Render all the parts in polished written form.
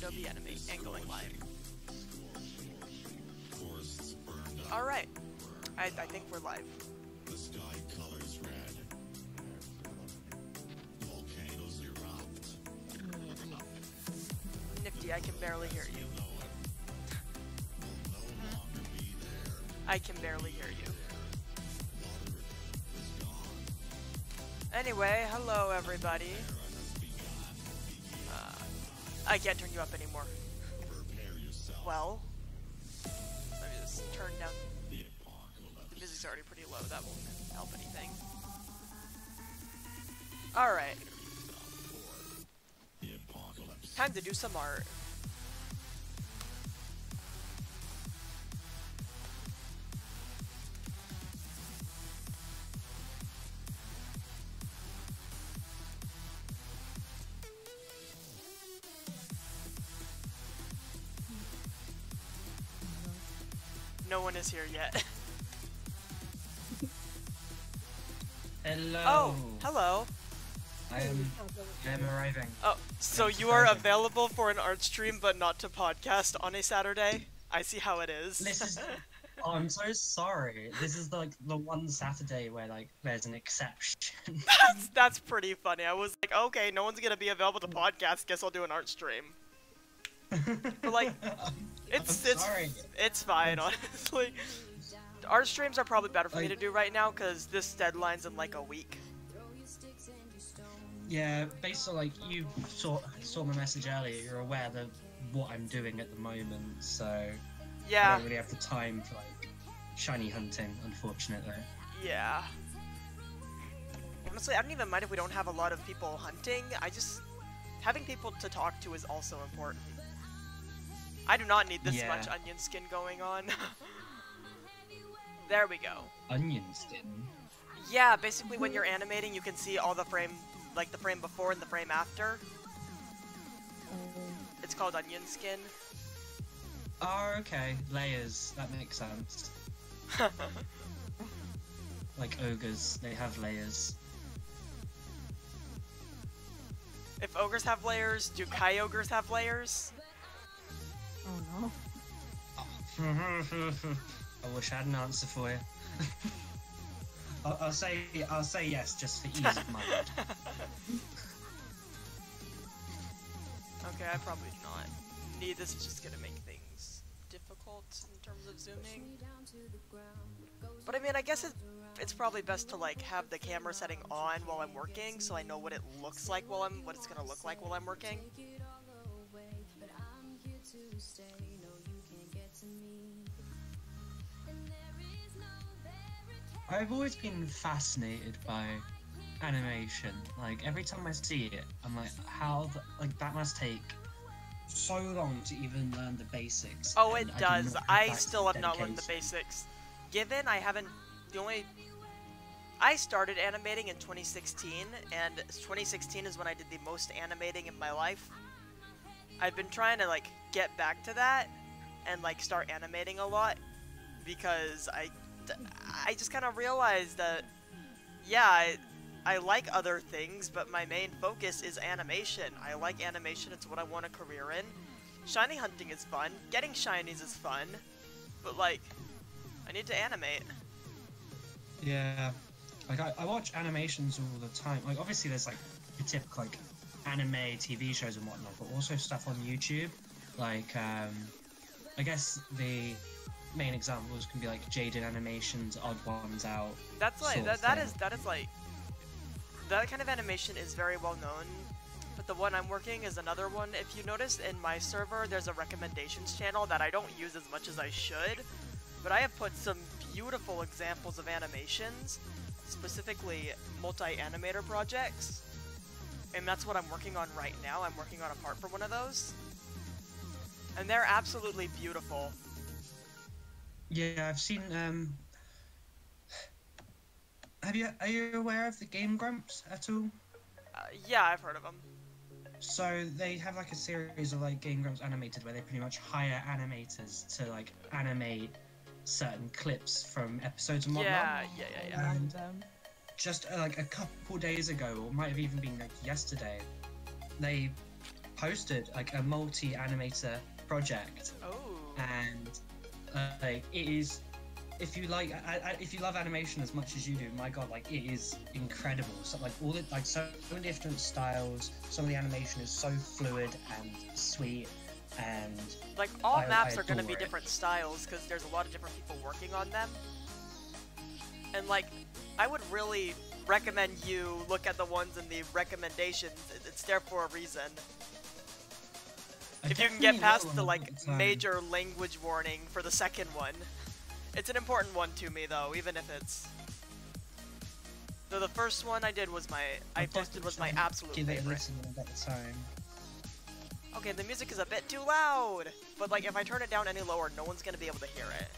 Adobe Animate and going live. Alright. I think we're live. The sky colors red. Volcanoes erupt. Nifty, I can barely hear you. I can barely hear you. Anyway, hello everybody. I can't turn you up anymore. Well, let me just turn down. The music's already pretty low, that won't help anything. Alright. Time to do some art. No one is here yet. Hello. Oh, hello. I am arriving. Oh, so you are available for an art stream but not to podcast on a Saturday? I see how it is. This is. Oh, I'm so sorry. This is like the one Saturday where like there's an exception. That's pretty funny. I was like, okay, no one's gonna be available to podcast. Guess I'll do an art stream. But like, it's fine, honestly. Art streams are probably better for me to do right now because this deadline's in like a week. Yeah, based on like you saw my message earlier, you're aware of what I'm doing at the moment, so yeah, I don't really have the time for like shiny hunting, unfortunately. Yeah. Honestly, I don't even mind if we don't have a lot of people hunting. Having people to talk to is also important. I do not need this much onion skin going on. There we go. Onion skin? Yeah, basically when you're animating, you can see all the frame, like the frame before and the frame after. It's called onion skin. Oh, okay. Layers. That makes sense. Like ogres, they have layers. If ogres have layers, do Kyogres have layers? Oh no. I wish I had an answer for you. I'll say yes just for ease of mind. Okay, I probably do not need this. It's just gonna make things difficult in terms of zooming. But I mean, I guess it's probably best to like have the camera setting on while I'm working, so I know what it looks like what it's gonna look like while I'm working. I've always been fascinated by animation. Like every time I see it, I'm like, that must take so long to even learn the basics. Oh, it does. I still have not learned the basics. Given I haven't, I started animating in 2016, and 2016 is when I did the most animating in my life. I've been trying to like get back to that and like start animating a lot because I just kind of realized that, yeah, I like other things, but my main focus is animation. I like animation, it's what I want a career in. Shiny hunting is fun, getting shinies is fun, but like, I need to animate. Yeah, like I watch animations all the time. Like obviously there's like the typical like anime TV shows and whatnot, but also stuff on YouTube. Like I guess the main examples can be like Jaden Animations, Odd Ones Out. That's like that is like that kind of animation is very well known. But the one I'm working is another one. If you notice in my server, there's a recommendations channel that I don't use as much as I should. But I have put some beautiful examples of animations, specifically multi-animator projects. And that's what I'm working on right now. I'm working on a part for one of those. And they're absolutely beautiful. Yeah, I've seen, are you aware of the Game Grumps at all? Yeah, I've heard of them. So they have like a series of like Game Grumps animated where they pretty much hire animators to like animate certain clips from episodes and whatnot. Yeah. And just like a couple days ago, or might have even been like yesterday, they hosted like a multi-animator project, Oh. and like it is. If you like, if you love animation as much as you do, my god, like it is incredible. So like all it, like so many different styles. Some of the animation is so fluid and sweet, and Like, all I maps are gonna adore be it. different styles, because there's a lot of different people working on them. And, like, I would really recommend you look at the ones in the recommendations. It's there for a reason. I If you can definitely get past will the, when I've like, got the time. major language warning for the second one. It's an important one to me, though, even if it's... So the first one I did was I posted was my Definitely absolute give it a favorite. listen when I've got the time. Okay, the music is a bit too loud! But, like, if I turn it down any lower, no one's gonna be able to hear it.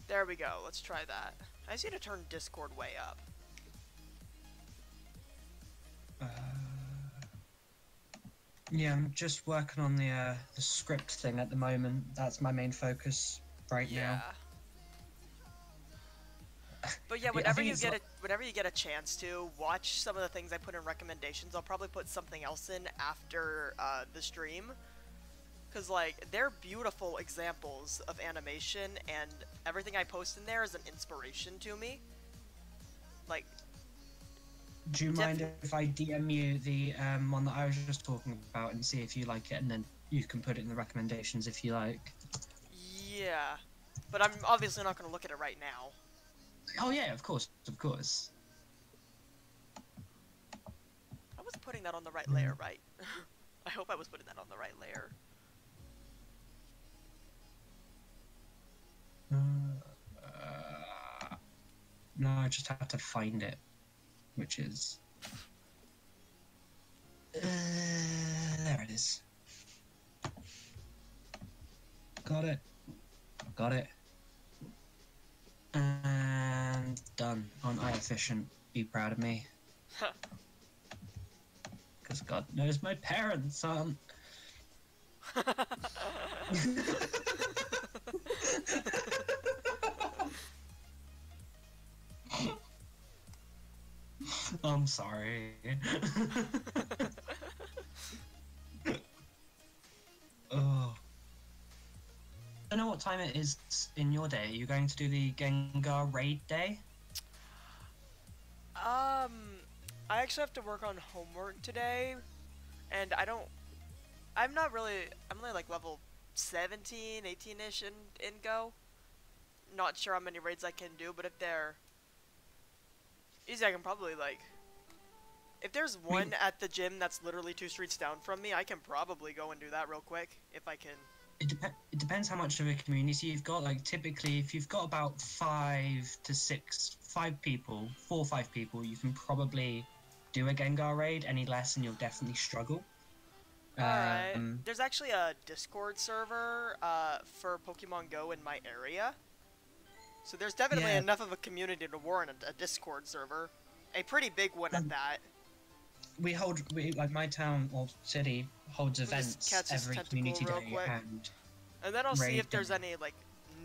There we go, let's try that. I just need to turn Discord way up. Yeah, I'm just working on the script thing at the moment. That's my main focus right now. But yeah, Yeah, I whenever think you it's get whenever you get a chance to watch some of the things I put in recommendations, I'll probably put something else in after the stream. Cause like they're beautiful examples of animation, and everything I post in there is an inspiration to me. Like, Do you mind if I DM you the one that I was just talking about and see if you like it, and then you can put it in the recommendations if you like? yeah, but I'm obviously not gonna look at it right now. Oh yeah, of course, of course. I was putting that on the right layer, right? I hope I was putting that on the right layer. No, I just have to find it, which is there. It is. Got it. Got it. And done. On iEfficient. Be proud of me. Because God knows my parents aren't. I'm sorry. Oh. I don't know what time it is in your day. Are you going to do the Gengar raid day? I actually have to work on homework today, and I'm only like level 17, 18-ish in Go. Not sure how many raids I can do, but if they're easy, I can probably, like, if there's one at the gym that's literally 2 streets down from me, I can probably go and do that real quick, if I can. It depends how much of a community you've got. Like, typically, if you've got about 4 or 5 people, you can probably do a Gengar raid. Any less, and you'll definitely struggle. Alright. There's actually a Discord server for Pokemon Go in my area. So there's definitely Yeah. enough of a community to warrant a Discord server. A pretty big one at that. We like my town or city holds We'll just events catch his every tentacle community real day, quick. and then I'll see raid if there's them. any, like,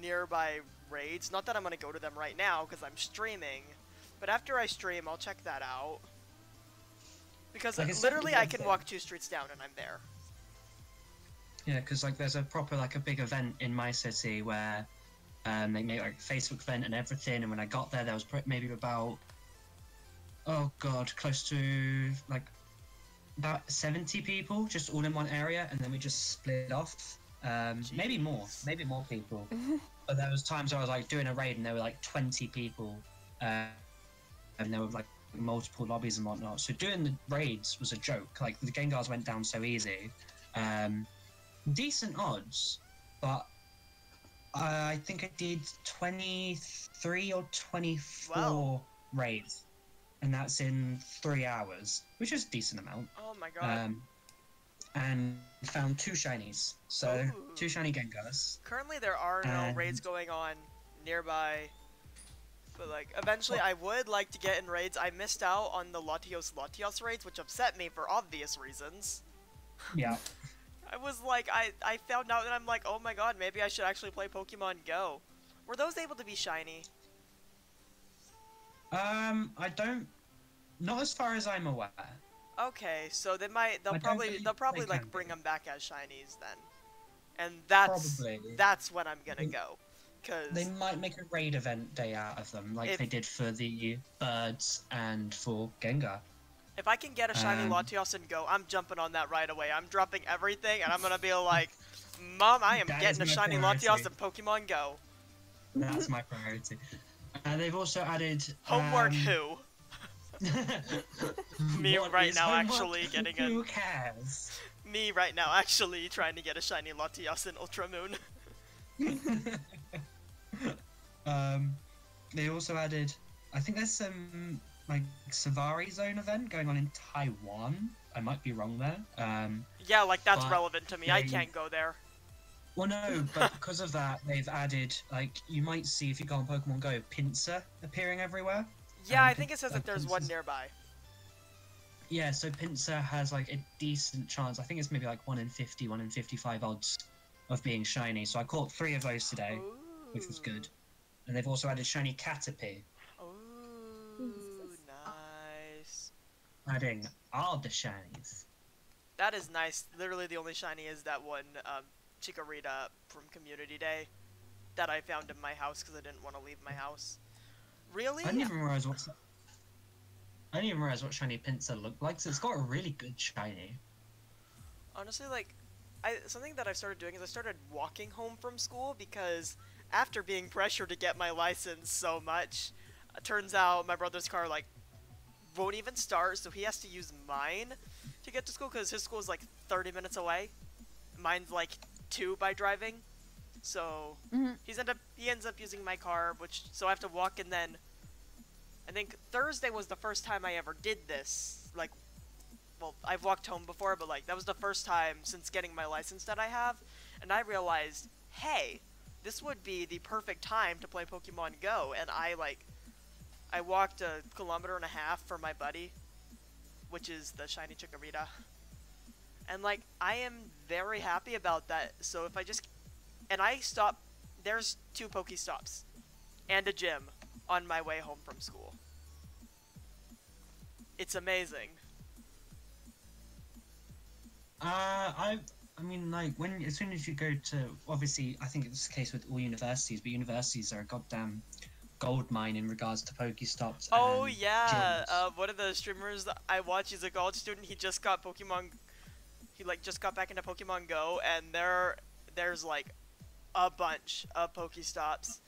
nearby raids. Not that I'm gonna go to them right now, because I'm streaming. But after I stream, I'll check that out. Because Like, it's literally I can something- walk 2 streets down and I'm there. Yeah, because like there's a proper like a big event in my city where they make like Facebook event and everything. And when I got there was maybe about close to like about 70 people just all in one area, and then we just split off. Maybe more people. But there was times where I was like doing a raid and there were like 20 people, and there were like multiple lobbies and whatnot. So doing the raids was a joke. Like the Gengars went down so easy. Decent odds, but I think I did 23 or 24 Wow. raids, and that's in 3 hours, which is a decent amount. Oh my god. And found 2 shinies, so Ooh. 2 shiny Gengars. Currently there are no And- raids going on nearby. But like, eventually I would like to get in raids. I missed out on the Latios raids, which upset me for obvious reasons. Yeah. I was like, I found out and I'm like, oh my god, maybe I should actually play Pokemon Go. Were those able to be shiny? I don't Not as far as I'm aware. Okay, so they'll I don't probably believe they'll probably they like can bring be. them back as shinies then, and that's Probably. that's when I'm gonna They- go, They cause might make a raid event day out of them, like if they did for the birds and for Gengar. if I can get a shiny Um, Latios and go, I'm jumping on that right away. I'm dropping everything and I'm gonna be like, Mom, I am That is getting a my shiny priority. Latios in Pokemon Go. That's my priority. They've also added Homework who? Me What right is now homework? actually getting Who a cares? me right now actually trying to get a shiny Latios in Ultramoon. They also added. I think there's some like Savari Zone event going on in Taiwan. I might be wrong there. Yeah, like that's But relevant to me. I they- can't go there. Well, no, but because of that, they've added like you might see if you go on Pokemon Go, Pinsir appearing everywhere. Yeah, I Pin- think it says that there's one Pinsir's- nearby. Yeah, so Pinsir has like a decent chance. I think it's maybe like 1 in 50, 1 in 55 odds of being shiny. So I caught 3 of those today, which was good. And they've also added shiny Caterpie, Ooh, nice. adding all the shinies. That is nice. Literally, the only shiny is that one Chikorita from Community Day that I found in my house because I didn't want to leave my house. Really? I didn't even realize what shiny Pinsir looked like. So it's got a really good shiny. Honestly, like, something that I've started doing is I started walking home from school because after being pressured to get my license so much, turns out my brother's car, like, won't even start, so he has to use mine to get to school because his school is, like, 30 minutes away. Mine's, like, 2 by driving. So, he ends up using my car, so I have to walk, and then I think Thursday was the first time I ever did this. Like, well, I've walked home before, but, like, that was the first time since getting my license that I have, and I realized, hey, this would be the perfect time to play Pokemon Go, and I walked 1.5 kilometers for my buddy, which is the shiny Chikorita, and, like, I am very happy about that. So if I just, and I stop, there's 2 Pokestops and a gym on my way home from school. It's amazing. I mean, like as soon as you go to, obviously, I think it's the case with all universities, but universities are a goddamn gold mine in regards to Pokestops. Oh and yeah, gyms. one of the streamers that I watch, he's a college student. He just got Pokemon. He just got back into Pokemon Go, and there's like a bunch of Pokestops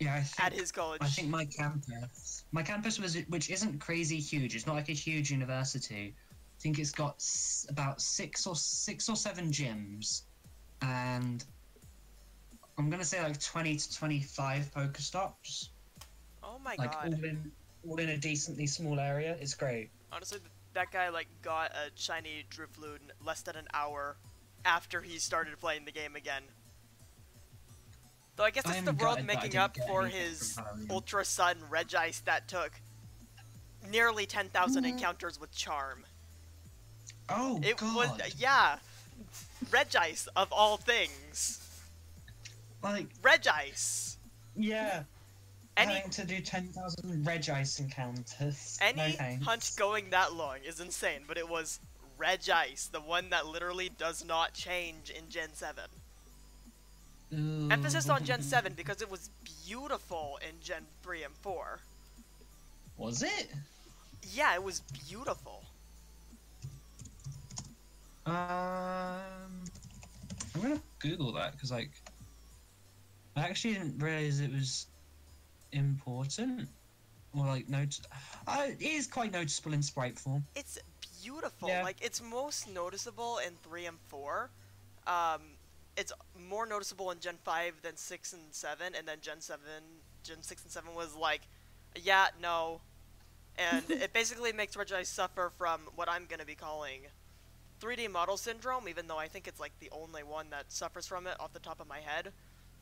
Yeah, at his college. I think my campus which isn't crazy huge. It's not like a huge university. I think it's got about six or seven gyms, and I'm gonna say like 20 to 25 Pokestops. Oh my Like god. all in a decently small area. It's great. Honestly, that guy got a shiny Drifloon less than an hour after he started playing the game again. Though I guess it's the world making up for his Ultra Sun Regice that took nearly 10,000 encounters with Charm. Oh It god! was, yeah, Regice of all things. Like Regice. yeah, Any having to do 10,000 Regice encounters. No any thanks. hunt going that long is insane, but it was Regice, the one that literally does not change in Gen 7. Ooh. Emphasis on Gen 7 because it was beautiful in Gen 3 and 4. Was it? Yeah, it was beautiful. I'm gonna Google that because like I actually didn't realize it was important or like it is quite noticeable in sprite form. It's beautiful. Yeah. Like, it's most noticeable in 3 and 4. It's more noticeable in Gen 5 than 6 and 7, and then Gen 6 and 7 was like, yeah, no. And it basically makes Regice suffer from what I'm gonna be calling 3D model syndrome, even though I think it's like the only one that suffers from it off the top of my head.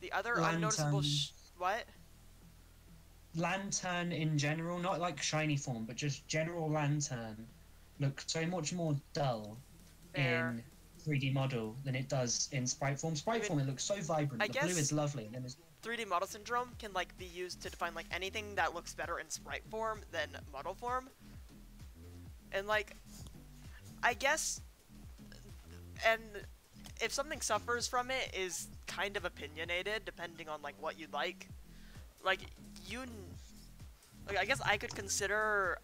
The other unnoticeable what? Lantern in general, not like shiny form, but just general Lantern, look so much more dull Fair. in 3D model than it does in sprite form. Sprite form, it looks so vibrant. I The guess blue is lovely, and then there's 3D model syndrome can like be used to define like anything that looks better in sprite form than model form. And like, I guess, and if something suffers from it is kind of opinionated depending on like what you'd like. Like like, I guess I could consider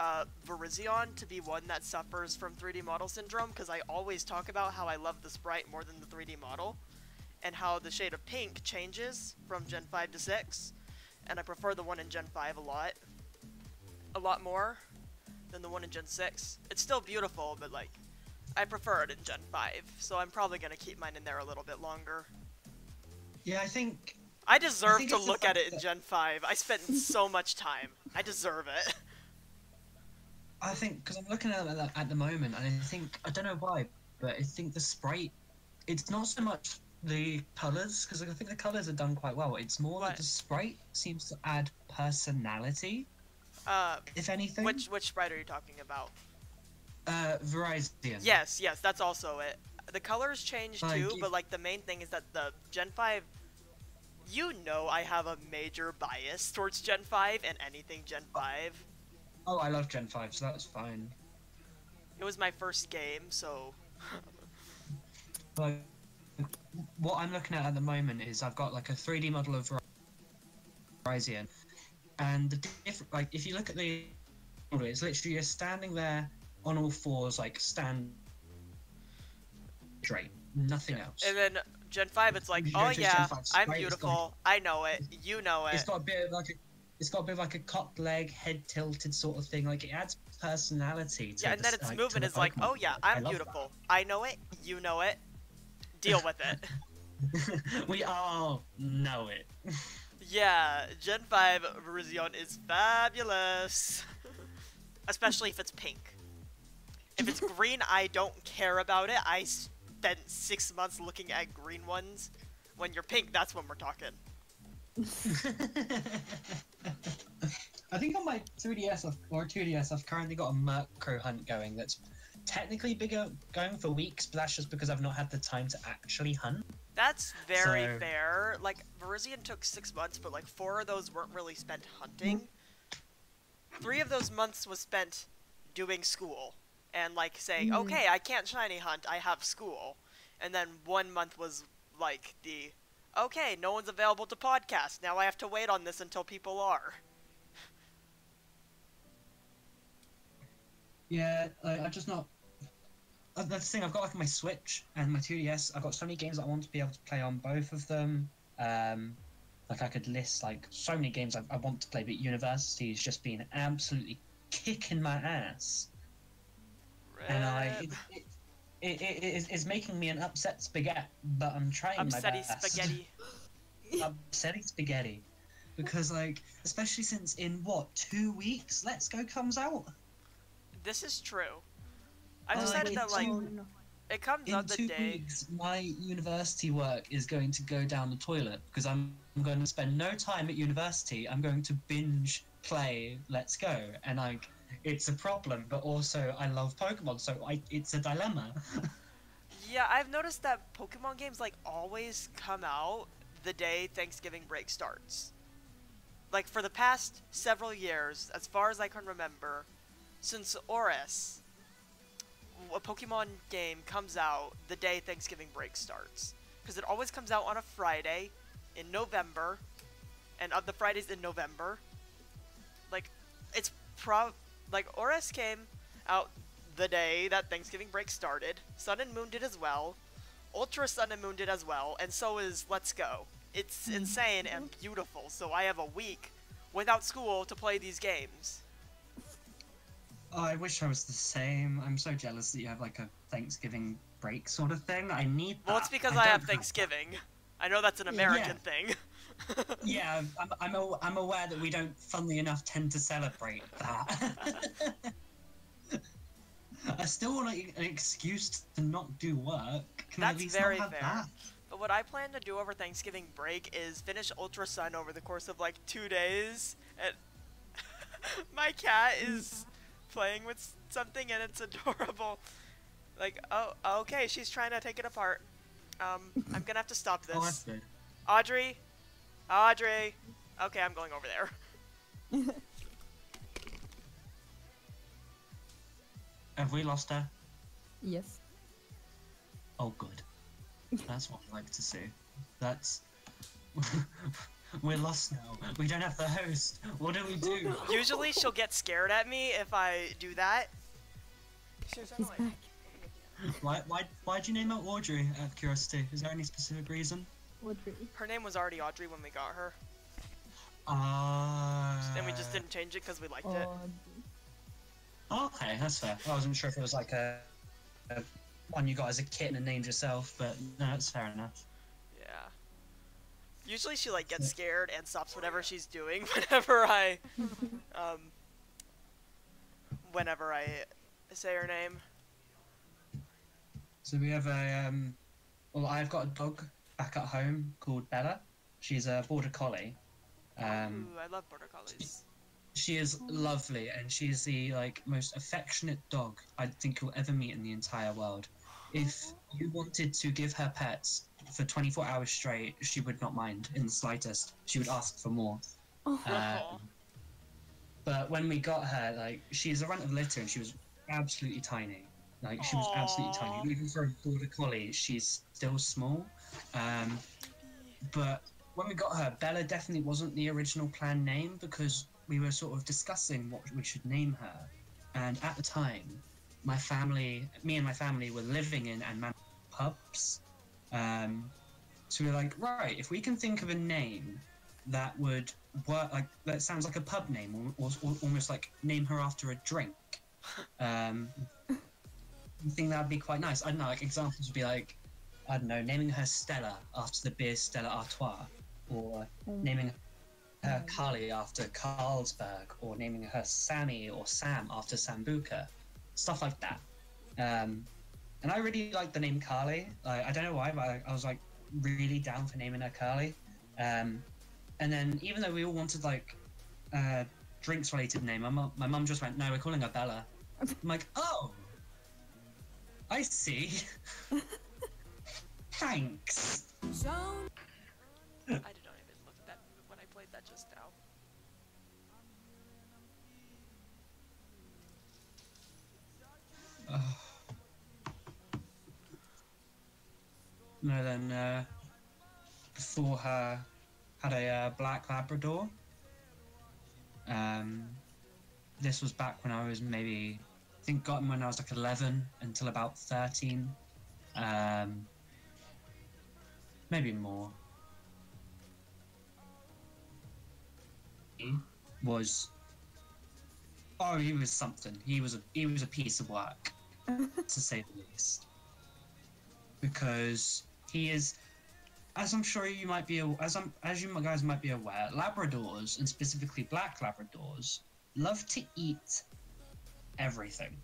Virizion to be one that suffers from 3D model syndrome, because I always talk about how I love the sprite more than the 3D model, and how the shade of pink changes from Gen 5 to 6, and I prefer the one in Gen 5 a lot more than the one in Gen 6. It's still beautiful, but like, I prefer it in Gen 5, so I'm probably going to keep mine in there a little bit longer. Yeah, I think I deserve think to it's the look at fact it in that- Gen 5. I spent so much time. I deserve it. I think because I'm looking at it at the moment, and I don't know why, but I think the sprite, it's not so much the colors, because I think the colors are done quite well. It's more What? that the sprite seems to add personality, if anything. Which sprite are you talking about? Verizon. Yes, that's also it. The colors change Like, too, but like the main thing is that the Gen 5, you know, I have a major bias towards Gen 5 and anything Gen 5. Oh, I love Gen 5, so that's fine. It was my first game, so Like, what I'm looking at the moment is I've got like a 3D model of Verizon, and the different, like, if you look at the model, it's literally you're standing there on all fours, like stand straight, nothing else. and then Gen 5 it's like, You go oh to Gen yeah, 5 I'm sprite, it's beautiful, I know it, you know it. It's got a bit of like a cocked leg, head tilted sort of thing. Like, it adds personality to Yeah, and then the, its like, movement to is the like, Pokemon. oh yeah, I I'm love beautiful, I know it, you know it, deal with it. that. We all know it. Yeah, Gen 5 Virizion is fabulous. Especially if it's pink. If it's green, I don't care about it. I spent 6 months looking at green ones. When you're pink, that's when we're talking. I think on my 3DS or 2DS, I've currently got a Murkrow hunt going that's technically bigger going for weeks, but that's just because I've not had the time to actually hunt. That's very So- fair. Like, Virizion took 6 months, but like 4 of those weren't really spent hunting. 3 of those months was spent doing school. And like saying, okay, I can't shiny hunt, I have school. And then 1 month was like the, okay, no one's available to podcast, now I have to wait on this until people are. Yeah, I'm just not. That's the thing. I've got like my Switch and my 2DS. I've got so many games that I want to be able to play on both of them. Like, I could list like so many games I want to play, but university has just been absolutely kicking my ass, and it's making me an upset spaghetti. But I'm trying my Upsetty best. spaghetti. Upsetty spaghetti, because like, especially since in what 2 weeks Let's Go comes out. This is true. I Oh, decided wait, that like, Oh, no. it comes In out the 2 day. weeks, my university work is going to go down the toilet because I'm going to spend no time at university. I'm going to binge play Let's Go, and like, it's a problem, but also I love Pokemon, so it's a dilemma. Yeah, I've noticed that Pokemon games like always come out the day Thanksgiving break starts. Like, for the past several years, as far as I can remember, since ORS, a Pokemon game comes out the day Thanksgiving break starts. Because it always comes out on a Friday in November, and of the Fridays in November, like, it's like, ORS came out the day that Thanksgiving break started, Sun and Moon did as well, Ultra Sun and Moon did as well, and so is Let's Go. It's insane and beautiful, so I have a week without school to play these games. Oh, I wish I was the same. I'm so jealous that you have like a Thanksgiving break sort of thing. I need that. Well, it's because I don't have that. Thanksgiving. I know that's an American thing. Yeah, I'm aware that we don't, funnily enough, tend to celebrate that. I still want an excuse to not do work. Can I at That's least very not have fair. that? But what I plan to do over Thanksgiving break is finish Ultra Sun over the course of like 2 days. And my cat is playing with something and it's adorable. Like, oh, okay, she's trying to take it apart. I'm gonna have to stop Oh, that's this. good. Audrey, Audrey! Okay, I'm going over there. Have we lost her? Yes. Oh, good. That's what I like to see. That's... We're lost now. We don't have the host. What do we do? Usually she'll get scared at me if I do that. He's back. Why'd you name her Audrey, out of curiosity? Is there any specific reason? Audrey. Her name was already Audrey when we got her. And we just didn't change it because we liked it. Okay, that's fair. I wasn't sure if it was like a one you got as a kitten and named yourself, but no, that's fair enough. Yeah. Usually she like gets scared and stops whatever she's doing whenever I say her name. So we have a well, I've got a dog back at home called Bella. She's a border collie. Ooh, I love border collies. She is lovely, and she is the most affectionate dog I think you'll ever meet in the entire world. If you wanted to give her pets for 24 hours straight, she would not mind in the slightest. She would ask for more. But when we got her, she's a runt of litter, and she was absolutely tiny. She was absolutely tiny. Even for a border collie, she's still small. But when we got her, Bella definitely wasn't the original planned name, because we were sort of discussing what we should name her. And at the time, me and my family were living in and managing pubs. So we were like, right, if we can think of a name that would work, that sounds like a pub name, or almost like name her after a drink. I think that'd be quite nice. I don't know, examples would be I don't know, naming her Stella after the beer Stella Artois, or naming her Carly after Carlsberg, or naming her Sammy or Sam after Sambuca, stuff like that. And I really like the name Carly. I don't know why, but I was really down for naming her Carly. And then even though we all wanted drinks related name, my mum just went, no, we're calling her Bella. I'm like, oh, I see. Thanks. I did not even look at that when I played that just now. No, then before her had a black Labrador. This was back when I was maybe, I think got him when I was 11 until about 13. Maybe more. He was something. He was a piece of work, to say the least. Because he is, as I'm sure you might be, as you guys might be aware, Labradors, and specifically black Labradors, love to eat everything.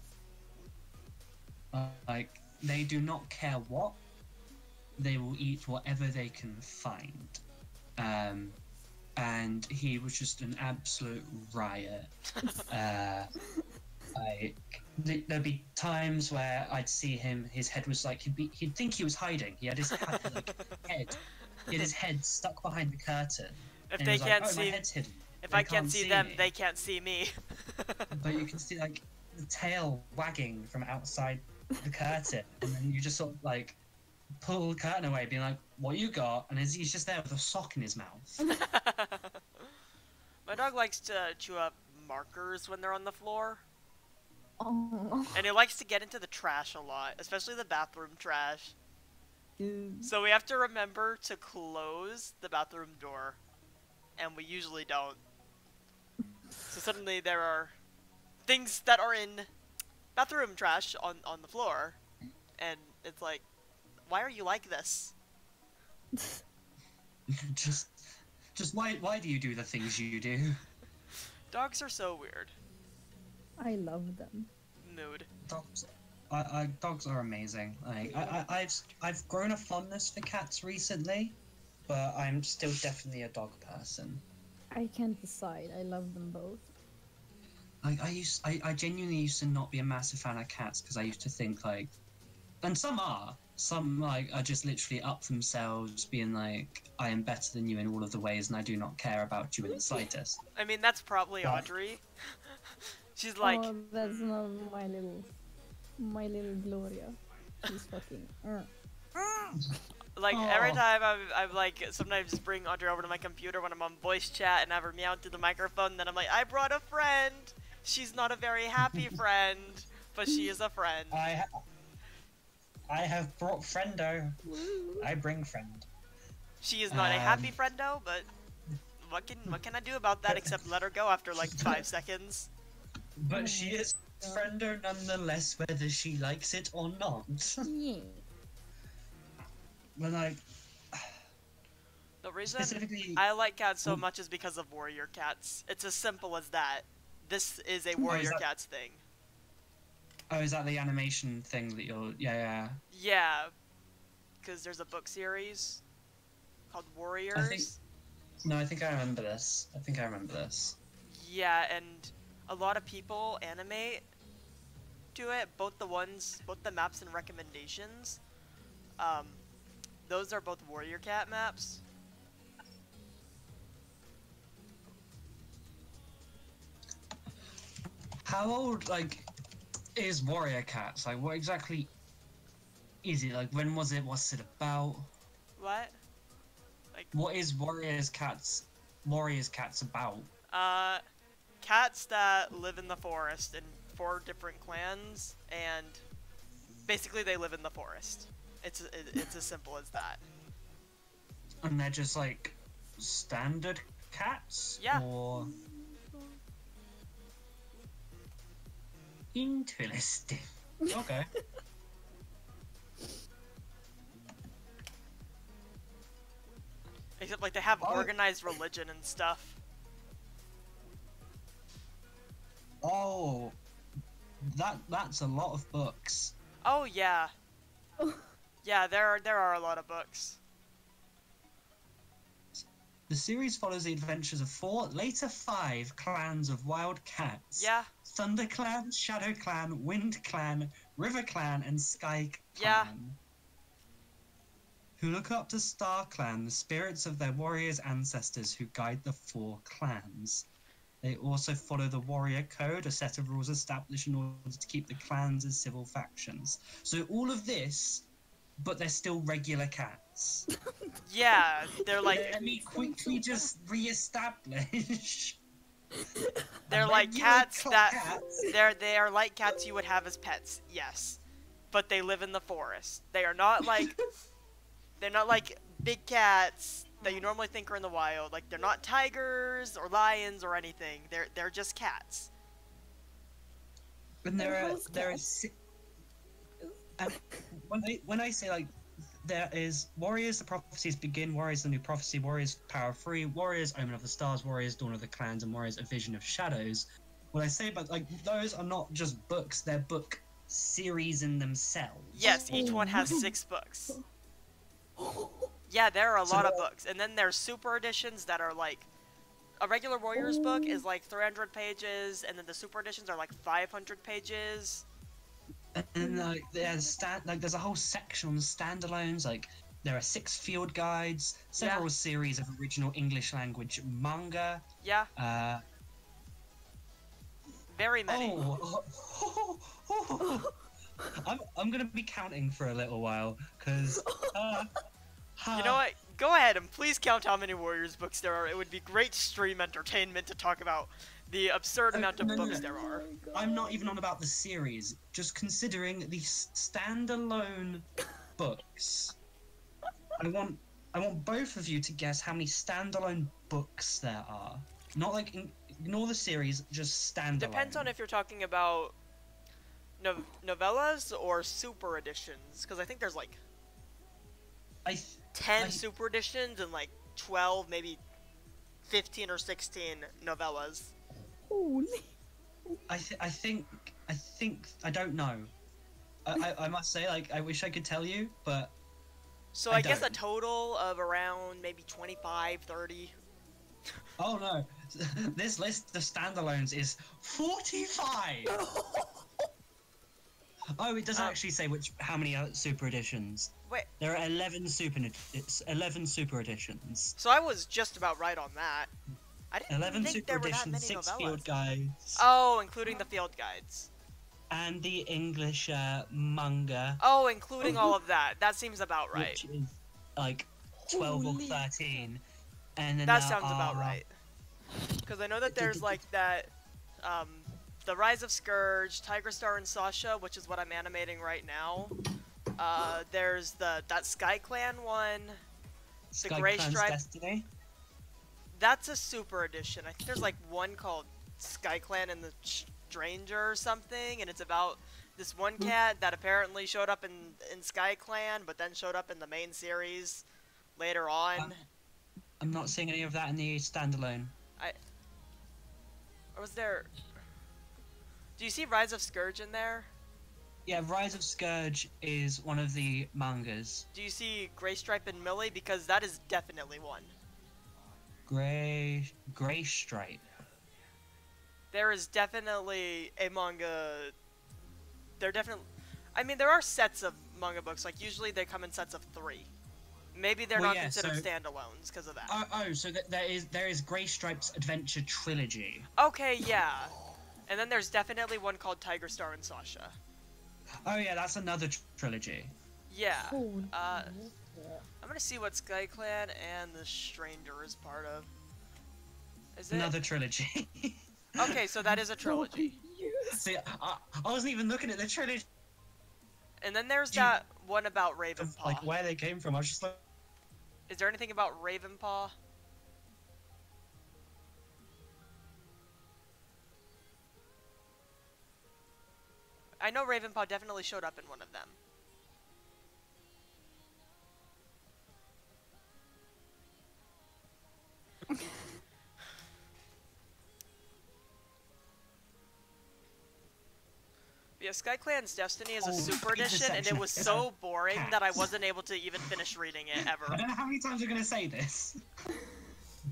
They do not care what. They will eat whatever they can find. And he was just an absolute riot. There'd be times where I'd see him, his head was he'd think he was hiding. He had his head, he had his head stuck behind the curtain. If they can't my see, head's hidden. if I can't see them, they can't see me. But you can see the tail wagging from outside the curtain, and then you just sort of pull the curtain away, being like, what you got? And he's just there with a sock in his mouth. My dog likes to chew up markers when they're on the floor. Oh. And he likes to get into the trash a lot, especially the bathroom trash. Dude. So we have to remember to close the bathroom door, and we usually don't. So suddenly there are things that are in bathroom trash on the floor, and it's like, why are you like this? just why do you do the things you do? Dogs are so weird. I love them. Mood. Dogs are amazing. I've grown a fondness for cats recently, but I'm still definitely a dog person. I can't decide. I love them both. I genuinely used to not be a massive fan of cats, because I used to think and some are, some like are just literally up themselves, being like, I am better than you in all of the ways, and I do not care about you in the slightest. I mean, that's probably Right. Audrey. She's like, Oh, that's not my little Gloria. She's fucking. like every Oh. time I'm like, sometimes just bring Audrey over to my computer when I'm on voice chat and have her meow through the microphone. And then I'm like, I brought a friend. She's not a very happy friend, but she is a friend. I have brought friendo. I bring friend. She is not a happy friendo, but what can I do about that except let her go after like 5 seconds? But she is friendo nonetheless, whether she likes it or not. Yeah. But like, The reason specifically, I like cats so much is because of warrior cats. It's as simple as that. This is a warrior that- cats thing. oh, is that the animation thing that you're? Yeah. Yeah, because there's a book series called Warriors. No, I think I remember this. Yeah, and a lot of people animate to it. Both the maps and recommendations. Those are both warrior cat maps. How old, like, is Warrior Cats? Like, what exactly is it? Like, when was it? What's it about? What? What is Warriors Cats about? Cats that live in the forest in 4 different clans, and basically they live in the forest. It's as simple as that. And they're just, like, standard cats? Yeah. Or... Interesting. Okay. Except like they have Oh. organized religion and stuff. Oh, that's a lot of books. Oh yeah. Yeah, there are a lot of books. The series follows the adventures of 4, later 5 clans of wild cats. Yeah. Thunder Clan, Shadow Clan, Wind Clan, River Clan, and Sky Clan. Yeah. Who look up to Star Clan, the spirits of their warriors' ancestors who guide the 4 clans. They also follow the Warrior Code, a set of rules established in order to keep the clans as civil factions. So all of this, but they're still regular cats. Yeah, they're like Let me quickly just re-establish. they're like regular cats that cats. they are like cats you would have as pets. Yes. But they live in the forest. They are not like they're not like big cats that you normally think are in the wild. Like they're not tigers or lions or anything. They're just cats. And They're there house are cats. and when I say like there is Warriors the Prophecies Begin, Warriors the New Prophecy, Warriors Power of 3, Warriors Omen of the Stars, Warriors Dawn of the Clans, and Warriors A Vision of Shadows. What I say about like those are not just books; they're book series in themselves. Yes, each one has 6 books. Yeah, there are a lot of books. And then there's super editions that are like a regular Warriors book is like 300 pages, and then the super editions are like 500 pages. And like there's a whole section on standalones. Like there are 6 field guides, several series of original English language manga. Yeah, very many. I'm gonna be counting for a little while because You know what? Go ahead and please count how many Warriors books there are. It would be great stream entertainment to talk about the absurd amount of books there are. I'm not even on about the series. Just considering the standalone books. I want both of you to guess how many standalone books there are. Not like ignore the series, just standalone. Depends on if you're talking about novellas or super editions, because I think there's like 10 super editions and like 12, maybe 15 or 16 novellas. Holy. I think I don't know. I must say, like, I wish I could tell you, but So I I guess a don't. total of around maybe 25, 30. oh no, this list of standalones is 45. Oh, it doesn't Um, actually say how many super editions. Wait, There are 11 super editions. so I was just about right on that. I didn't 11 think super there were that editions, many 6 novellas. field guides, Oh, including the field guides. and the English manga, Oh, including all of that. That seems about right. which is like 12 Holy or 13. And then That there sounds about are right. Because I know that there's like that, The Rise of Scourge, Tiger Star and Sasha, which is what I'm animating right now. There's that Sky Clan one. Sky Gray Clan's Stripe. Destiny. That's a super edition. I think there's like one called Sky Clan and the Stranger or something, and it's about this one cat that apparently showed up in Sky Clan, but then showed up in the main series later on. I'm not seeing any of that in the standalone. Or was there... Do you see Rise of Scourge in there? Yeah, Rise of Scourge is one of the mangas. Do you see Gray Stripe and Millie? Because that is definitely one. Gray Stripe. There is definitely a manga... I mean, there are sets of manga books. Like, usually they come in sets of 3. Maybe they're Well, not yeah, considered so- standalones because of that. So there is Gray Stripe's Adventure Trilogy. Okay, yeah. And then there's definitely one called Tiger Star and Sasha. Oh yeah, that's another trilogy. Yeah. Holy I'm gonna see what Sky Clan and the Stranger is part of. Is it? Another trilogy. Okay, so that is a trilogy. See, I wasn't even looking at the trilogy, And then there's Do you- that one about Ravenpaw. like where they came from. I was just like, Is there anything about Ravenpaw? I know Ravenpaw definitely showed up in one of them. Yeah, Sky Clan's Destiny is a Oh, super it's a edition, and it section was of so boring that I cats. wasn't able to even finish reading it I ever. don't know how many times you're gonna say this.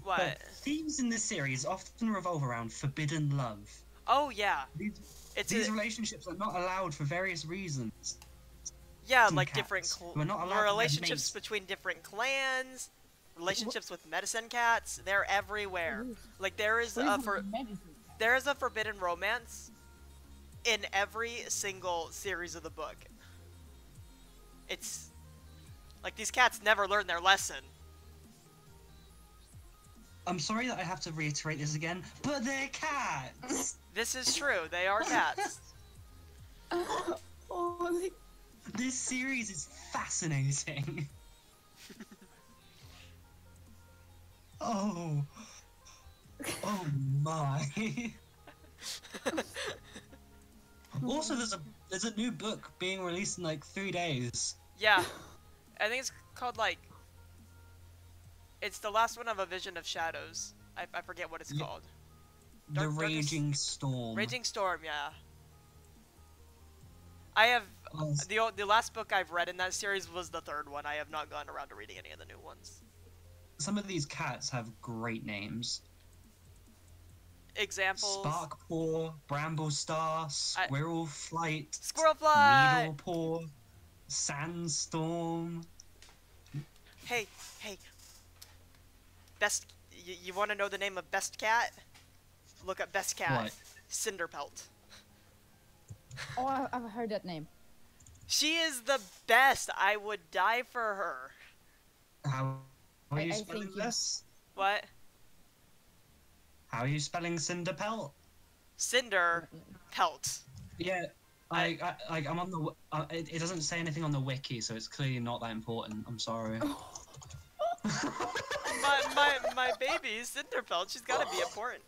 What? But themes in this series often revolve around forbidden love. Oh yeah, These relationships are not allowed for various reasons. yeah, some like cats different who are not allowed to have relationships mates. between different clans, relationships with medicine cats. They're everywhere. Like there is a forbidden romance in every single series of the book. It's like these cats never learn their lesson. I'm sorry that I have to reiterate this again, but they're cats! This is true. They are cats. Holy. This series is fascinating. Oh. Oh my. Also, there's a new book being released in like 3 days. Yeah, I think it's called like. It's the last one of A Vision of Shadows. I forget what it's Yeah. called. The Darkest- Raging Storm. Raging Storm, yeah. I have Oh, the last book I've read in that series was the 3rd one. I have not gotten around to reading any of the new ones. some of these cats have great names. Examples: Sparkpaw, Bramblestar, Squirrel Flight, Squirrelfly. Needlepaw, Sandstorm. Hey, best. You want to know the name of best cat? Look up best cat. What? Cinderpelt. Oh, I've heard that name. She is the best. I would die for her. How are you I spelling think you- this? What? How are you spelling Cinderpelt? Cinder pelt. Yeah, I'm on the. It doesn't say anything on the wiki, so it's clearly not that important. I'm sorry. My baby is Cinderpelt. She's got to be important.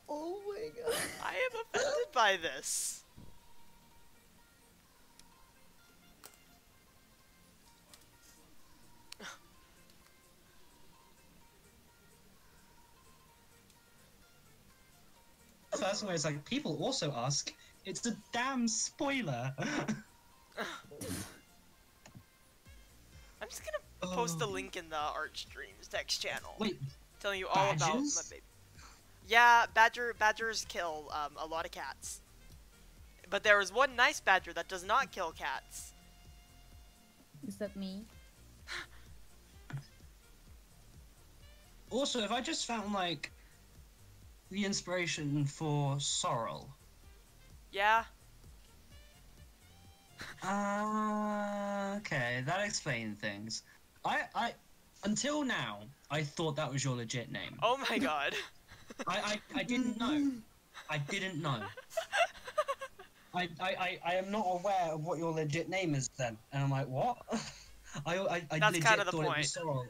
Oh my god. I am offended by this. First one is like people also ask. It's a damn spoiler. I'm just gonna post a link in the Arch Dreams text channel, Wait, telling you all about my badges? baby. Yeah, badgers kill a lot of cats. But there is one nice badger that does not kill cats. Is that me? Also, if I just found like the inspiration for Sorrel. Yeah. Okay, that explains things. I until now I thought that was your legit name. Oh my god. I didn't know. I didn't know. I am not aware of what your legit name is then, and I'm like, what? I That's legit kind of the thought it point. was Sorrel,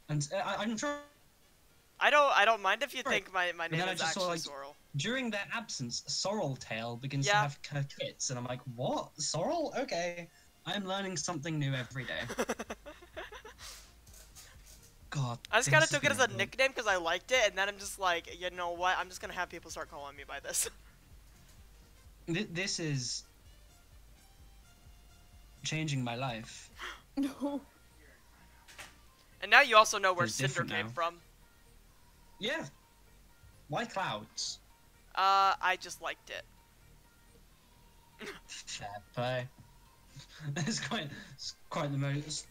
and I'm sure. I don't mind if you Right. think my And name then I is just saw, actually like, Sorrel. during their absence, Sorrel Tail begins to Yeah. have her kits, and I'm like, what? Sorrel? Okay, I'm learning something new every day. God. I just kind of this took it is as a gonna- nickname because I liked it, and then I'm just like, you know what? I'm just gonna have people start calling me by this. This is changing my life. No. And now you also know where It's Cinder different came now. from. Yeah. Why clouds? I just liked it. Fair play. It's quite the most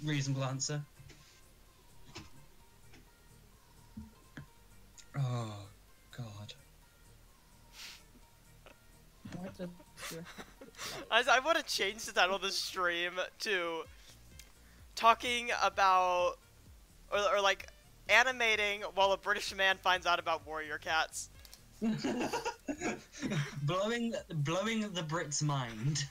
reasonable answer. Oh God. What the... I want to change the title of the stream to talking about or like animating while a British man finds out about warrior cats. blowing the Brits' mind.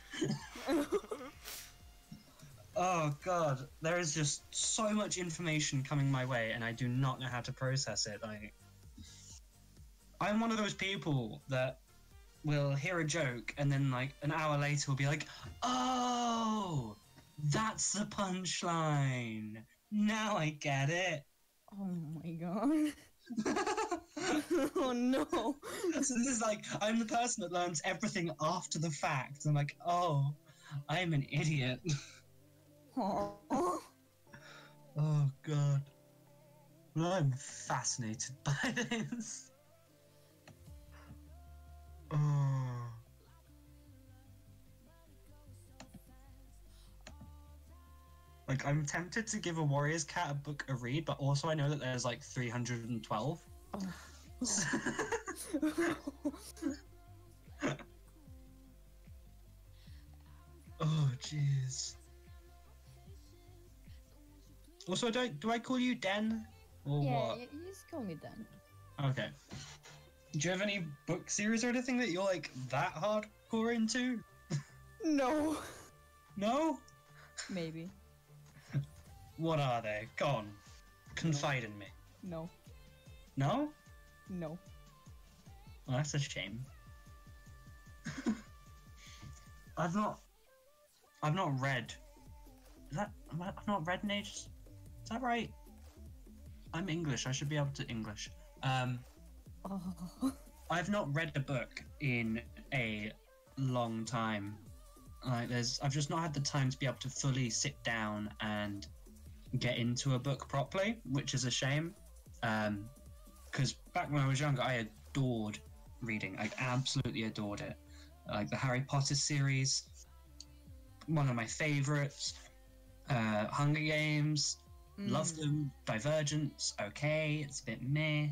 Oh God, there is just so much information coming my way, and I do not know how to process it. I'm one of those people that will hear a joke, and then like an hour later will be like, "Oh, that's the punchline. Now I get it." Oh my god. Oh no. So this is like, I'm the person that learns everything after the fact. I'm like, oh, I'm an idiot. Oh. Oh God. Well, I'm fascinated by this. Oh. Like, I'm tempted to give a warrior's cat a book a read, but also I know that there's like 312. Oh, jeez. Also, do I call you Den? Or Yeah, what? you just call me Dan. Okay. Do you have any book series or anything that you're like that hardcore into? No. No? Maybe. What are they? Go on. Confide in me. No. No? No. Well, that's a shame. I've not read. I've not read in ages. Is that right? I'm English. I should be able to English. Oh. I've not read a book in a long time. Like, I've just not had the time to be able to fully sit down and get into a book properly, which is a shame. Because back when I was younger, I adored reading. I absolutely adored it. Like the Harry Potter series, one of my favorites. Hunger Games, loved them. Divergence, okay, it's a bit meh.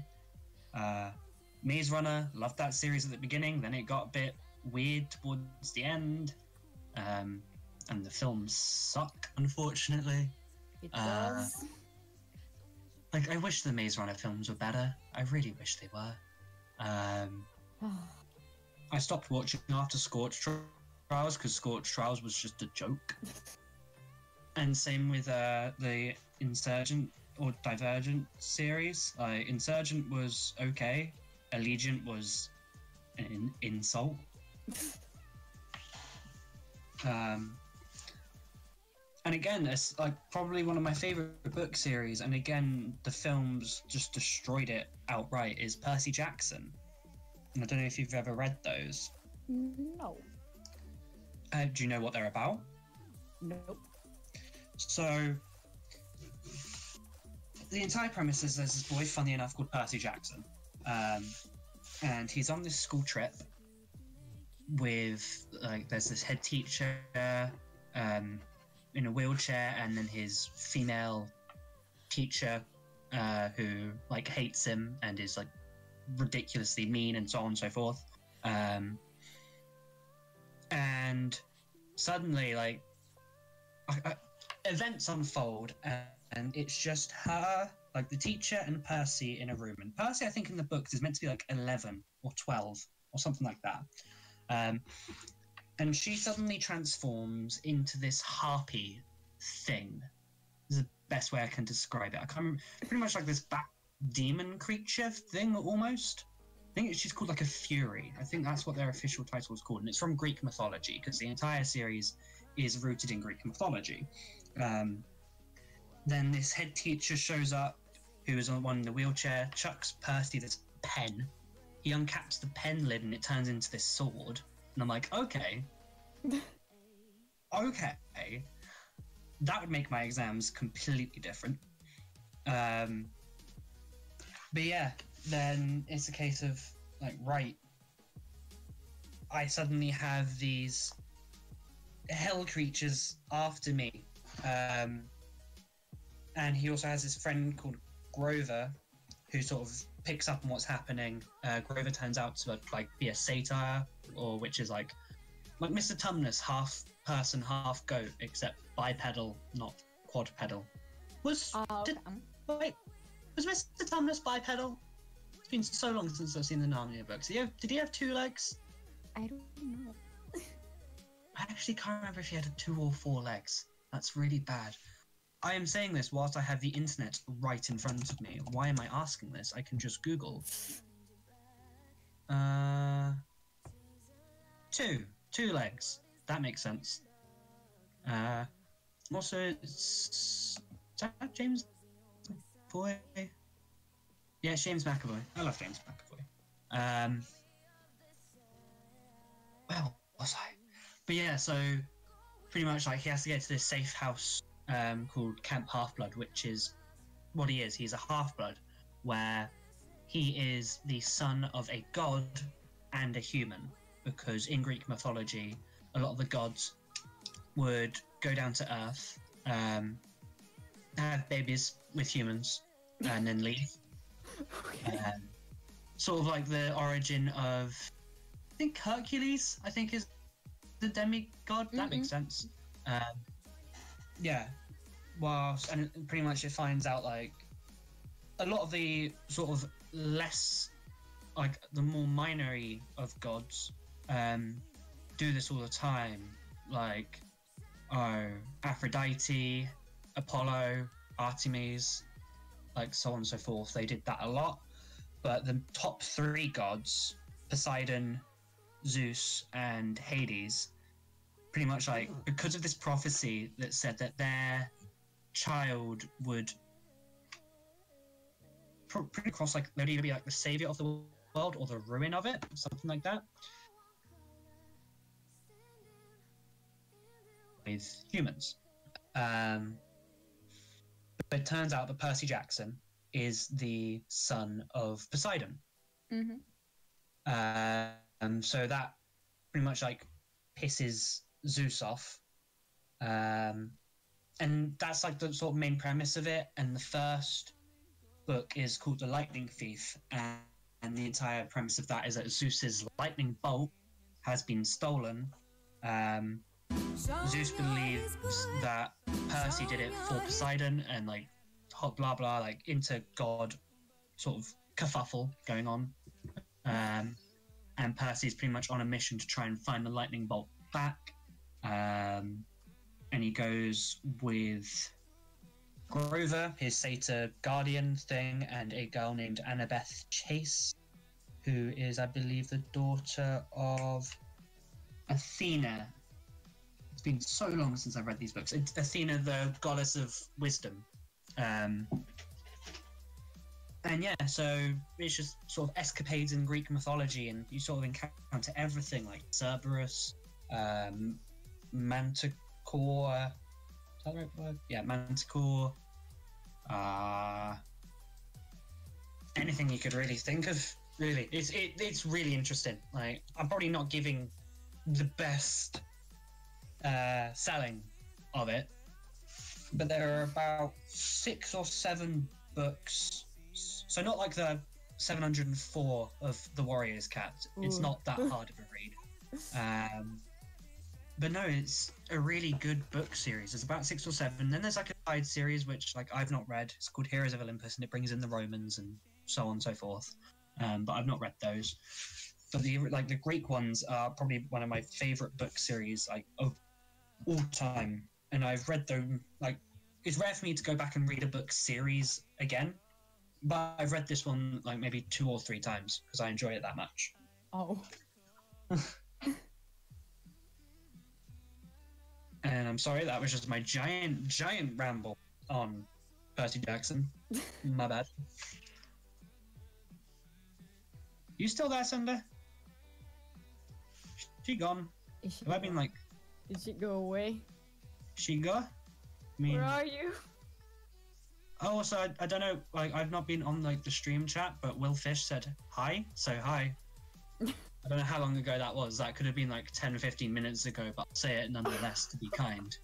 Maze Runner, loved that series at the beginning, then it got a bit weird towards the end. And the films suck, unfortunately. It does. Like, I wish the Maze Runner films were better. I really wish they were. I stopped watching after Scorched Trials because Scorched Trials was just a joke. And same with the Insurgent or Divergent series. Insurgent was okay. Allegiant was an insult. And again, it's like probably one of my favorite book series. And again, the films just destroyed it outright. Is Percy Jackson. And I don't know if you've ever read those. No. Do you know what they're about? Nope. So, the entire premise is there's this boy, funny enough, called Percy Jackson. and he's on this school trip with like there's this head teacher in a wheelchair, and then his female teacher who like hates him and is like ridiculously mean and so on and so forth. And suddenly, like, events unfold, and it's just her, like the teacher and Percy in a room. And Percy, I think, in the books is meant to be like 11 or 12 or something like that. And she suddenly transforms into this harpy thing. Is the best way I can describe it. I can't remember, pretty much like this bat demon creature thing almost. I think she's called like a fury. I think that's what their official title is called, and it's from Greek mythology because the entire series is rooted in Greek mythology. Then this head teacher shows up, who is on one in the wheelchair, chucks Percy this pen. He uncaps the pen lid and it turns into this sword. And I'm like, okay. Okay. That would make my exams completely different. But yeah, then it's a case of, like, right, I suddenly have these hell creatures after me. And he also has this friend called Grover, who sort of picks up on what's happening. Grover turns out to like be a satyr, or which is like Mr. Tumnus, half person, half goat, except bipedal, not quadrupedal. Was Mr. Tumnus bipedal? It's been so long since I've seen the Narnia books. Did he have 2 legs? I don't know. I actually can't remember if he had 2 or 4 legs. That's really bad. I am saying this whilst I have the internet right in front of me. Why am I asking this? I can just Google. 2 legs. That makes sense. Also, is that James McAvoy? Yeah, James McAvoy. I love James McAvoy. Where was I? But yeah, so pretty much like he has to get to this safe house called Camp Half-Blood, which is what he is. He's a half-blood, where he is the son of a god and a human, because in Greek mythology, a lot of the gods would go down to Earth, have babies with humans, and then leave. Okay. Sort of like the origin of, I think Hercules, I think is the demigod. That makes sense. Yeah. And pretty much it finds out like a lot of the sort of less, like the more minor-y of gods do this all the time. Like, Aphrodite, Apollo, Artemis, like so on and so forth. They did that a lot. But the top 3 gods, Poseidon, Zeus, and Hades, pretty much like because of this prophecy that said that their child would pretty cross, like they'd either be like the savior of the world or the ruin of it, something like that, with humans. But it turns out that Percy Jackson is the son of Poseidon. So that pretty much like pisses Zeus off. And that's like the sort of main premise of it. And the first book is called The Lightning Thief. And the entire premise of that is that Zeus's lightning bolt has been stolen. Zeus believes that Percy did it for Poseidon, and like blah blah, like inter-god sort of kerfuffle going on. And Percy's pretty much on a mission to try and find the lightning bolt back. And he goes with Grover, his satyr guardian thing, and a girl named Annabeth Chase, who is, I believe, the daughter of Athena. It's been so long since I've read these books. It's Athena, the goddess of wisdom. And yeah, so it's just sort of escapades in Greek mythology, and you sort of encounter everything like Cerberus, Manticore. Is that the right word? Yeah, Manticore. anything you could really think of. Really, it's really interesting. Like, I'm probably not giving the best selling of it, but there are about 6 or 7 books. So not like the 704 of the Warriors Cat. It's Ooh. not that hard of a read. But no, it's a really good book series. There's about 6 or 7. Then there's like a side series which like I've not read. It's called Heroes of Olympus, and it brings in the Romans and so on and so forth. But I've not read those. But the Greek ones are probably one of my favorite book series like of all time. And I've read them. Like, it's rare for me to go back and read a book series again, but I've read this one like maybe 2 or 3 times because I enjoy it that much. Oh. And I'm sorry, that was just my giant ramble on Percy Jackson. My bad. You still there, Cinder? She gone? Is she Have I been like, Did she go away? she go? I mean, Where are you? oh, so I don't know, like, I've not been on like the stream chat, but Will Fish said hi, so hi. I don't know how long ago that was. That could have been like 10, 15 minutes ago, but I'll say it nonetheless to be kind.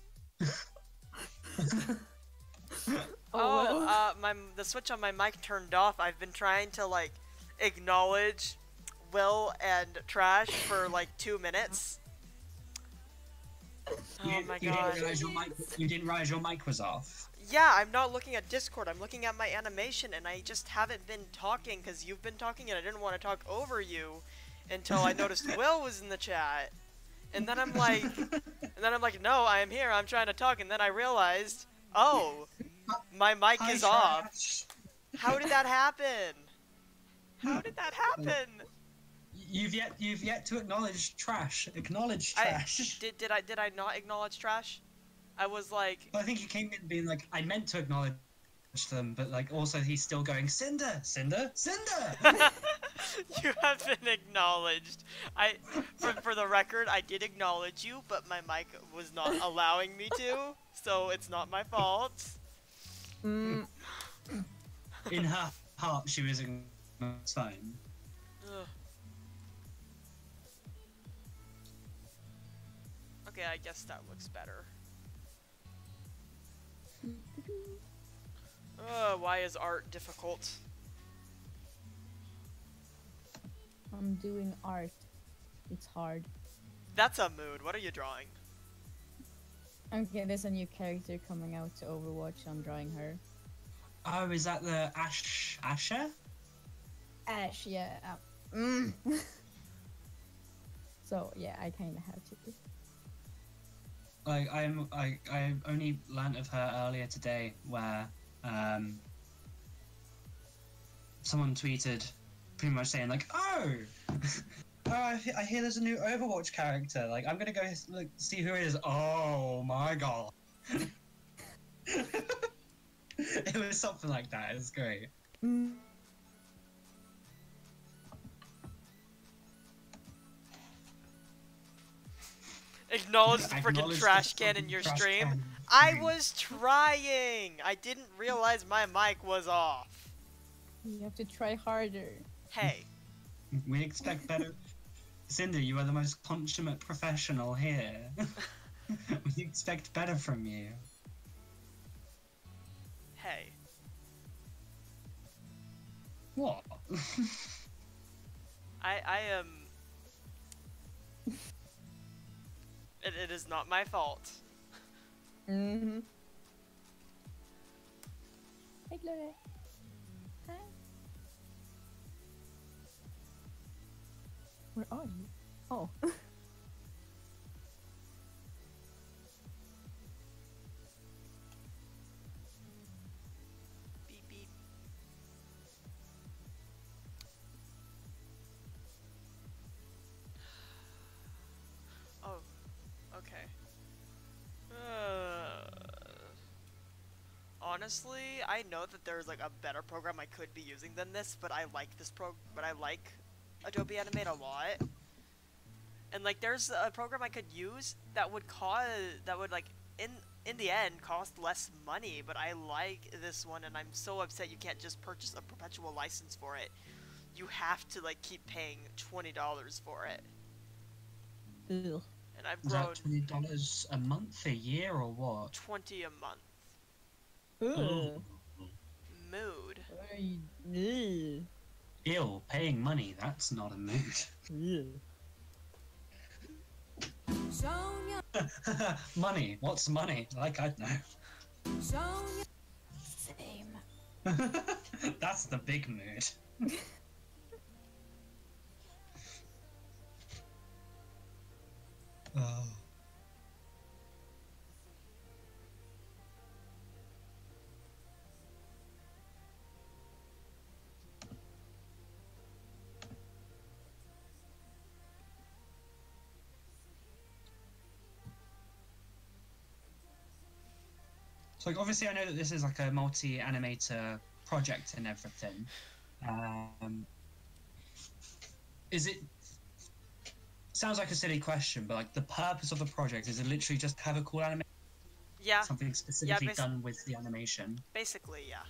The switch on my mic turned off. I've been trying to like acknowledge Will and Trash for like 2 minutes. Oh my god. You didn't realize your mic was off. Yeah, I'm not looking at Discord. I'm looking at my animation, and I just haven't been talking because you've been talking, and I didn't want to talk over you until I noticed Will was in the chat. And then I'm like, no, I am here. I'm trying to talk, and then I realized, oh, my mic is off. How did that happen? How did that happen? You've yet to acknowledge Trash. Acknowledge Trash. Did I not acknowledge Trash? I was like, I think he came in being like, I meant to acknowledge them, but like also he's still going, Cinder, Cinder, Cinder. you have been acknowledged. For the record, I did acknowledge you, but my mic was not allowing me to, so it's not my fault. In her heart, she was fine. Ugh. Okay, I guess that looks better. Why is art difficult? I'm doing art. It's hard. That's a mood. What are you drawing? Okay, there's a new character coming out to Overwatch. I'm drawing her. Oh, is that the Asher? Ash, yeah. So yeah, I kind of have to. Like I only learnt of her earlier today, where someone tweeted, pretty much saying like, oh, I hear there's a new Overwatch character. Like, I'm gonna go see who it is. Oh my god! It was something like that. It was great. Acknowledge the freaking trash can in your stream. I was trying! I didn't realize my mic was off. You have to try harder. Hey. We expect better. Cinder, you are the most consummate professional here. We expect better from you. Hey. What? I am... It is not my fault. Mm-hmm. Hey, Gloria. Hi. Where are you? Oh. Beep beep. Oh, okay. Honestly, I know that there's like a better program I could be using than this, but I like Adobe Animate a lot. And like there's a program I could use that would like in the end cost less money, but I like this one, and I'm so upset you can't just purchase a perpetual license for it. You have to like keep paying $20 for it. Ugh. And I've Is grown that $20 a month, a year, or what? 20 a month. Ugh. Mood. Ugh. Ew, paying money, that's not a mood. Ugh. Money, what's money? Like, I don't know. Same. That's the big mood. Oh. So, like, obviously, I know that this is like a multi-animator project and everything. Is it? Sounds like a silly question, but like the purpose of the project is it literally just have a cool animation, Yeah, something specifically basi- done with the animation. basically, yeah.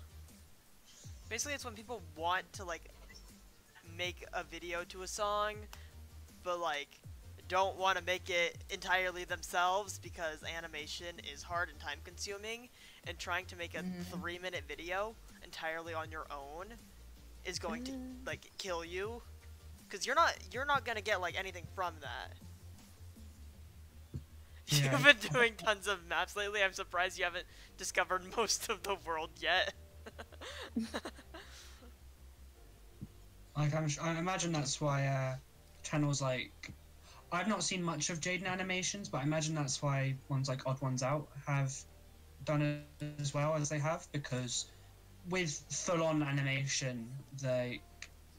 Basically, it's when people want to like make a video to a song, but like don't want to make it entirely themselves because animation is hard and time consuming, and trying to make a 3-minute video entirely on your own is going to like kill you, because you're not gonna get like anything from that. Yeah. You've been doing tons of maps lately. I'm surprised you haven't discovered most of the world yet. Like, I imagine that's why channels like I've not seen much of Jaden animations, but I imagine that's why ones like Odd Ones Out have done it as well as they have, because with full-on animation,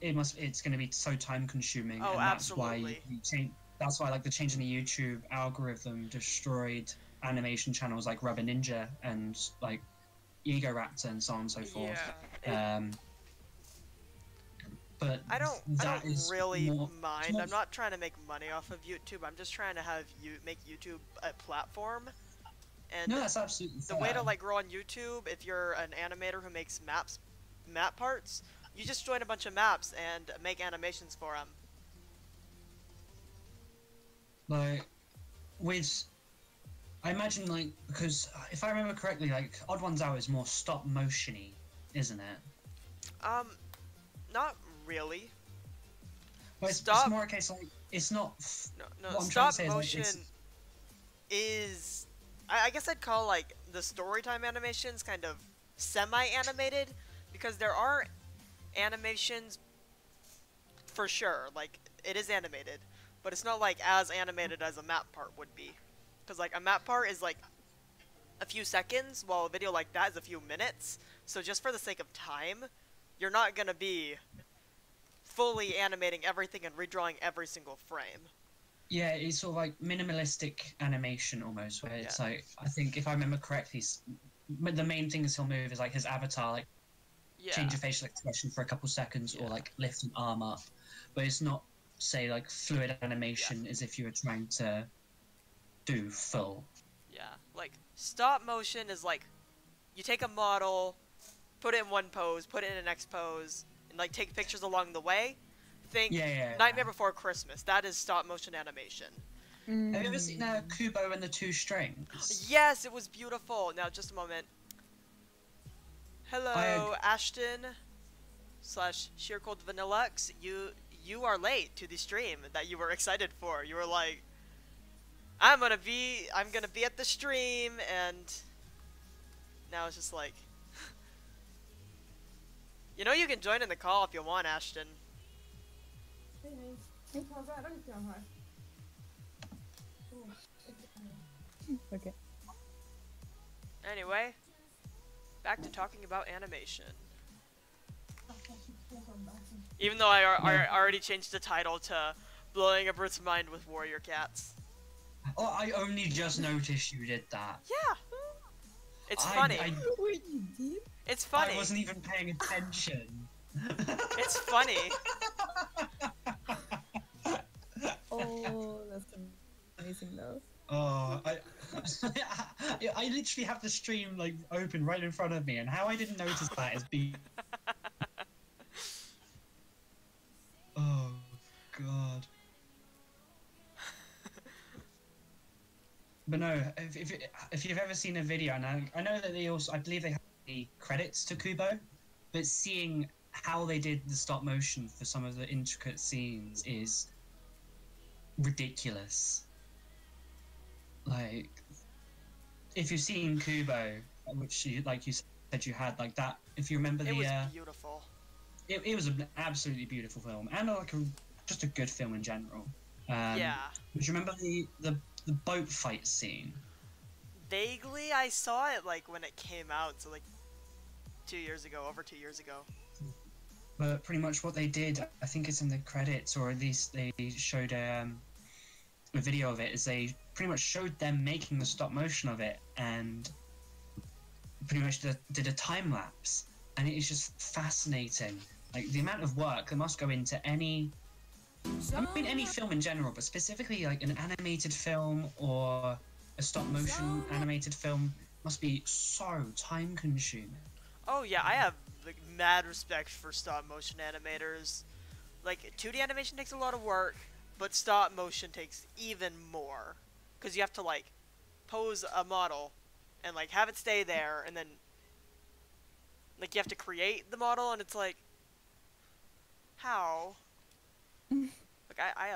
it's going to be so time-consuming, Oh, and that's absolutely. that's why like the change in the YouTube algorithm destroyed animation channels like Rubber Ninja and like Ego Raptor and so on and so forth. Yeah. But I don't that is really more, mind. more- I'm not trying to make money off of YouTube. I'm just trying to have you make YouTube a platform. And No, that's absolutely the way to fair. like grow on YouTube, if you're an animator who makes map parts, you just join a bunch of maps and make animations for them. Like, I imagine, like, because if I remember correctly, like, Odd Ones Out is more stop motion-y, isn't it? Not really. Well, it's Stop- more a case, like, it's not... No, what I'm trying stop to say is, like, motion it's- is, I guess I'd call like the story time animations kind of semi-animated, because there are animations for sure, like it is animated, but it's not like as animated as a map part would be, because like a map part is like a few seconds, while a video like that is a few minutes. So just for the sake of time, you're not gonna be fully animating everything and redrawing every single frame. Yeah, it's sort of like minimalistic animation almost, where it's like, I think if I remember correctly, the main things he'll move is like his avatar, like Yeah. change a facial expression for a couple seconds, Yeah. or like lift an arm up, but it's not, say, like fluid animation as if you were trying to do full. Yeah, like stop motion is like you take a model, put it in one pose, put it in the next pose, and like take pictures along the way. Think Yeah. Nightmare Before Christmas. That is stop motion animation. Have you ever seen Kubo and the Two Strings? Yes, it was beautiful. Now just a moment. Hello, Ashton / Sheer Cold Vanillux. You are late to the stream that you were excited for. You were like, I'm gonna be at the stream, and now it's just like, you know, you can join in the call if you want, Ashton. Okay. Anyway, back to talking about animation. Even though I already changed the title to Blowing a Bird's Mind with Warrior Cats. Oh, I only just noticed you did that. Yeah! It's funny. Wait, you did? It's funny. I wasn't even paying attention. It's funny. Oh, that's amazing though. Oh, I literally have the stream like open right in front of me, and how I didn't notice that is be. Oh God. But no, if you've ever seen a video, and I know that I believe they have the credits to Kubo, but seeing how they did the stop motion for some of the intricate scenes is ridiculous. Like, if you've seen Kubo, which like you said you had, like that, if you remember It was beautiful. It was an absolutely beautiful film, and like just a good film in general. Yeah. Do you remember the boat fight scene? Vaguely, I saw it like when it came out, so like 2 years ago, over 2 years ago. But pretty much what they did, I think it's in the credits, or at least they showed a video of it, is they pretty much showed them making the stop motion of it, and pretty much did a time lapse, and it is just fascinating. Like the amount of work that must go into any film in general, but specifically like an animated film or a stop motion animated film must be so time consuming. Oh yeah, I have like mad respect for stop motion animators. Like 2D animation takes a lot of work, but stop motion takes even more, because you have to like pose a model and like have it stay there, and then like you have to create the model, and it's like, how? Like I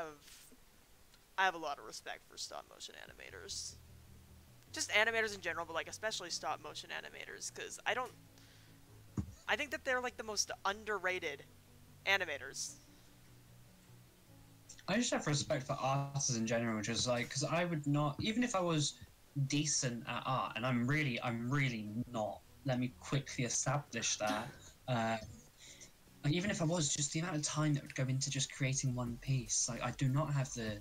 have a lot of respect for stop motion animators. Just animators in general, but like especially stop motion animators, because I think that they're like the most underrated animators. I just have respect for artists in general, just like, because I would not, even if I was decent at art, and I'm really not. Let me quickly establish that. Like, even if I was, just the amount of time that would go into just creating one piece, like I do not have the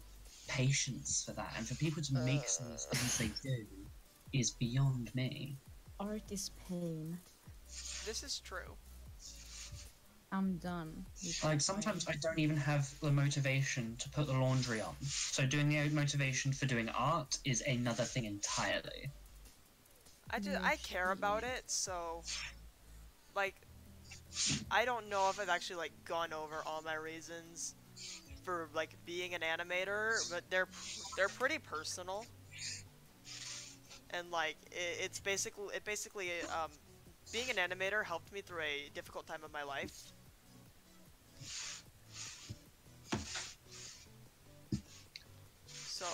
patience for that, and for people to make some of the things they do is beyond me. Art is pain. This is true. I'm done. Like sometimes I don't even have the motivation to put the laundry on, so doing the motivation for doing art is another thing entirely. I care about it, so like I don't know if I've actually like gone over all my reasons for like being an animator, but they're pretty personal. And like it's basically being an animator helped me through a difficult time of my life. So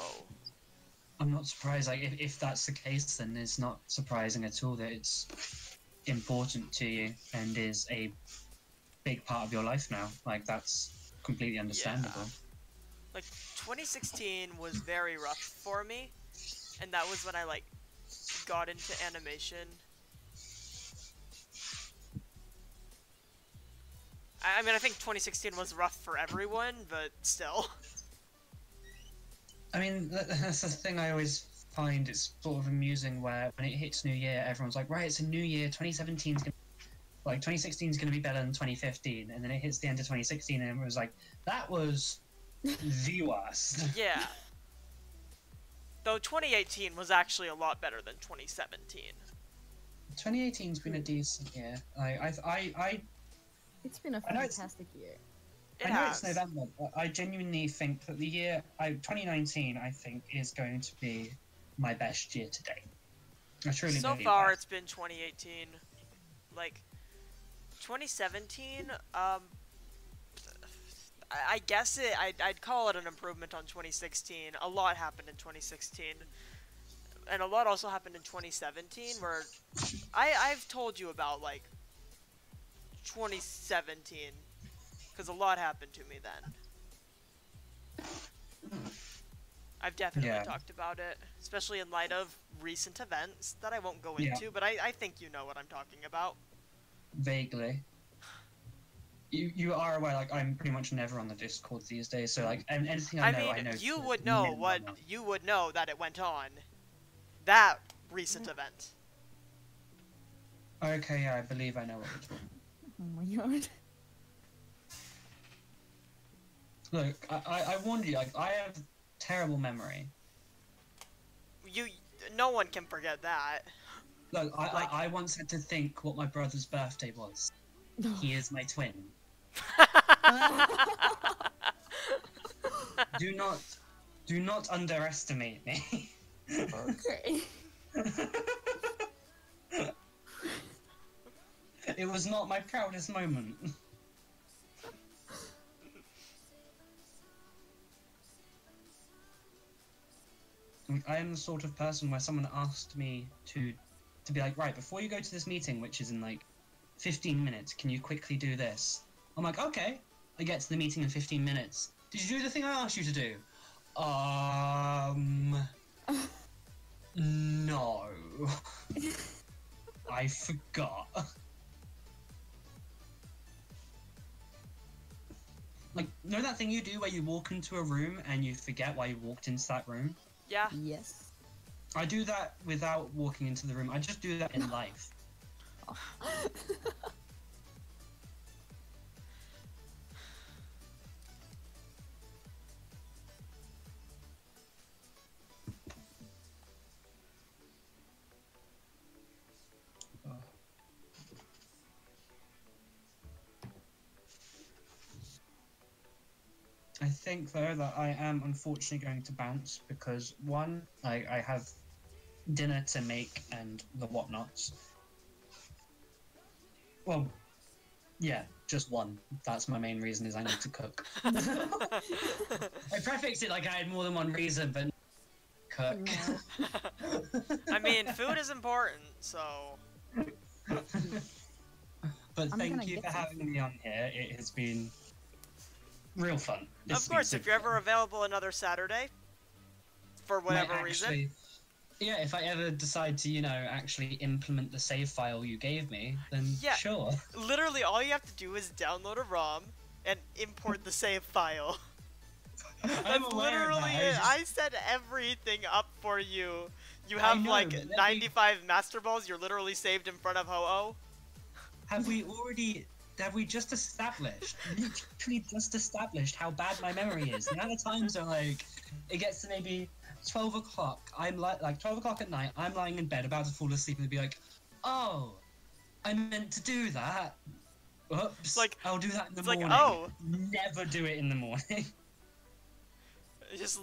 I'm not surprised. Like if that's the case, then it's not surprising at all that it's important to you and is a big part of your life now. Like that's completely understandable. yeah. Like 2016 was very rough for me, and that was when I like got into animation. I mean, I think 2016 was rough for everyone, but still. I mean, that's the thing I always find. It's sort of amusing where when it hits New Year, everyone's like, right, it's a new year. 2017's gonna, like 2016 is going to be better than 2015, and then it hits the end of 2016, and it was like, that was the worst. Yeah. Though 2018 was actually a lot better than 2017. 2018's been a decent year. It's been a I know it's- fantastic year. I know it's November, but I genuinely think that the year, 2019, I think, is going to be my best year to date. I truly So believe far, that. it's been 2018. Like, 2017, I guess I'd call it an improvement on 2016. A lot happened in 2016. And a lot also happened in 2017, where I've told you about, like, 2017. Because a lot happened to me then. I've definitely talked about it, especially in light of recent events that I won't go into, but I think you know what I'm talking about. Vaguely. You are aware, like, I'm pretty much never on the Discord these days, so, like, anything I know. You would know you would know that it went on. That recent event. Okay, yeah, I believe I know what you're talking Oh my god. Look, I warned you, like, I have terrible memory. No one can forget that. Look, Like- I once had to think what my brother's birthday was. He is my twin. Do not underestimate me. Okay. It was not my proudest moment. I am the sort of person where someone asked me to be like, right, before you go to this meeting, which is in like 15 minutes, can you quickly do this? I'm like, okay. I get to the meeting in 15 minutes. Did you do the thing I asked you to do? No. I forgot. Like, know that thing you do where you walk into a room and you forget why you walked into that room? Yeah. Yes. I do that without walking into the room. I just do that in life. I think though that I am unfortunately going to bounce because one, I have dinner to make and the whatnots. Well, yeah, just one. That's my main reason is I need to cook. I prefixed it like I had more than one reason, but cook. No. I mean, food is important, so. But I'm thank gonna you get for some having me on here. It has been real fun. This Of has been course, if super you're ever fun. available another Saturday, for whatever Might reason. actually- Yeah, if I ever decide to, actually implement the save file you gave me, then Yeah. sure. Literally, all you have to do is download a ROM and import the save file. I'm That's aware of literally that. it. I set everything up for you. You have know, like but let me- 95 Master Balls. You're literally saved in front of Ho-Oh. Have we just established, literally just established how bad my memory is? The amount of times are like, it gets to maybe 12 o'clock, I'm like 12 o'clock at night, I'm lying in bed about to fall asleep and be like, oh, I meant to do that. Oops, like- I'll do that in the it's like, morning. oh. Never do it in the morning. You're just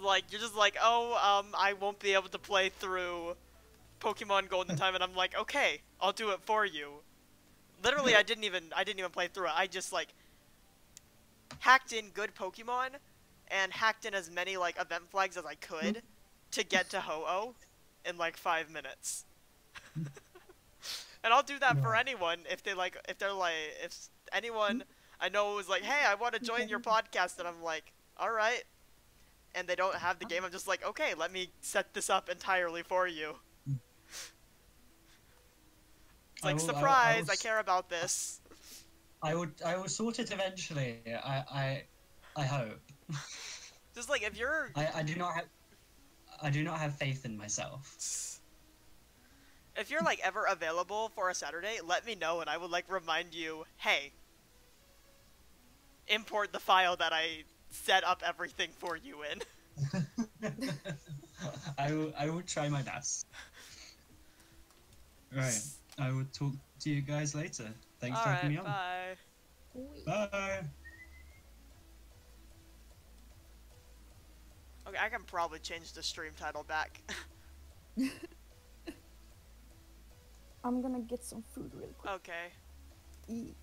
like, oh, I won't be able to play through Pokemon Gold in time, and I'm like, okay, I'll do it for you. Literally, I didn't even play through it. I just like hacked in good Pokemon and hacked in as many like event flags as I could to get to Ho-Oh in like 5 minutes. And I'll do that for anyone if anyone I know was like, hey, I want to join your podcast, and I'm like, all right. And they don't have the game, I'm just like, okay, let me set this up entirely for you. It's like, surprise, I care about this. I will sort it eventually. I hope. Just like, if you're... I do not have faith in myself. If you're like ever available for a Saturday, let me know and I would like remind you, hey, import the file that I set up everything for you in. I will try my best. Right. I will talk to you guys later. Thanks for having me on. Bye. Bye. Okay, I can probably change the stream title back. I'm gonna get some food real quick. Okay. Eat.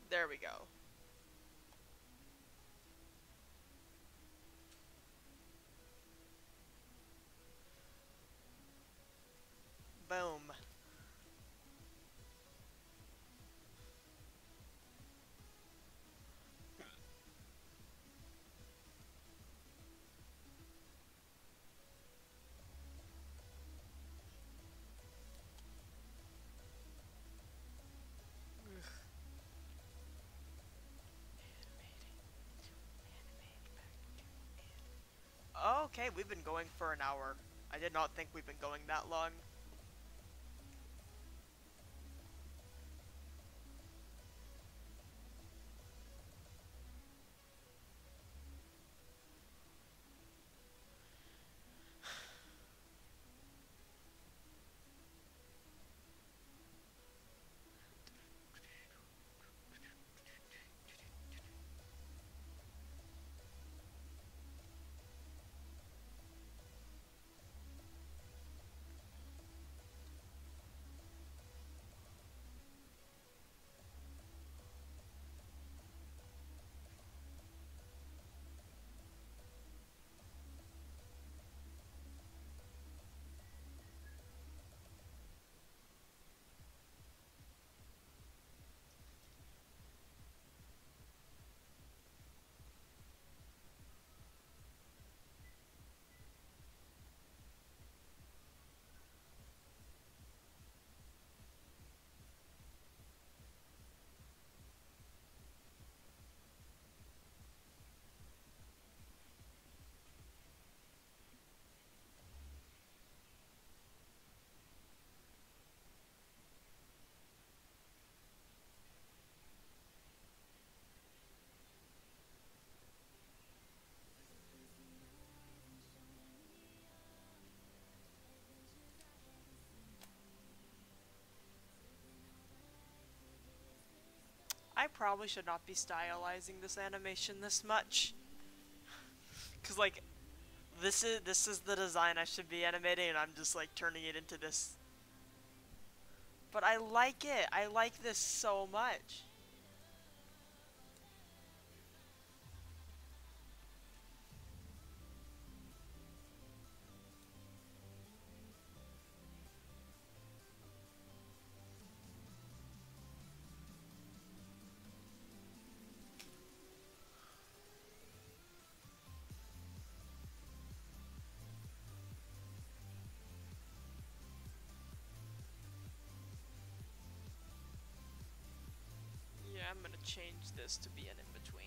There we go. Boom. Okay, we've been going for an hour. I did not think we've been going that long. I probably should not be stylizing this animation this much. Cause like, this is the design I should be animating, and I'm just like turning it into this. But I like it. I like this so much. Yeah, I'm gonna change this to be an in-between.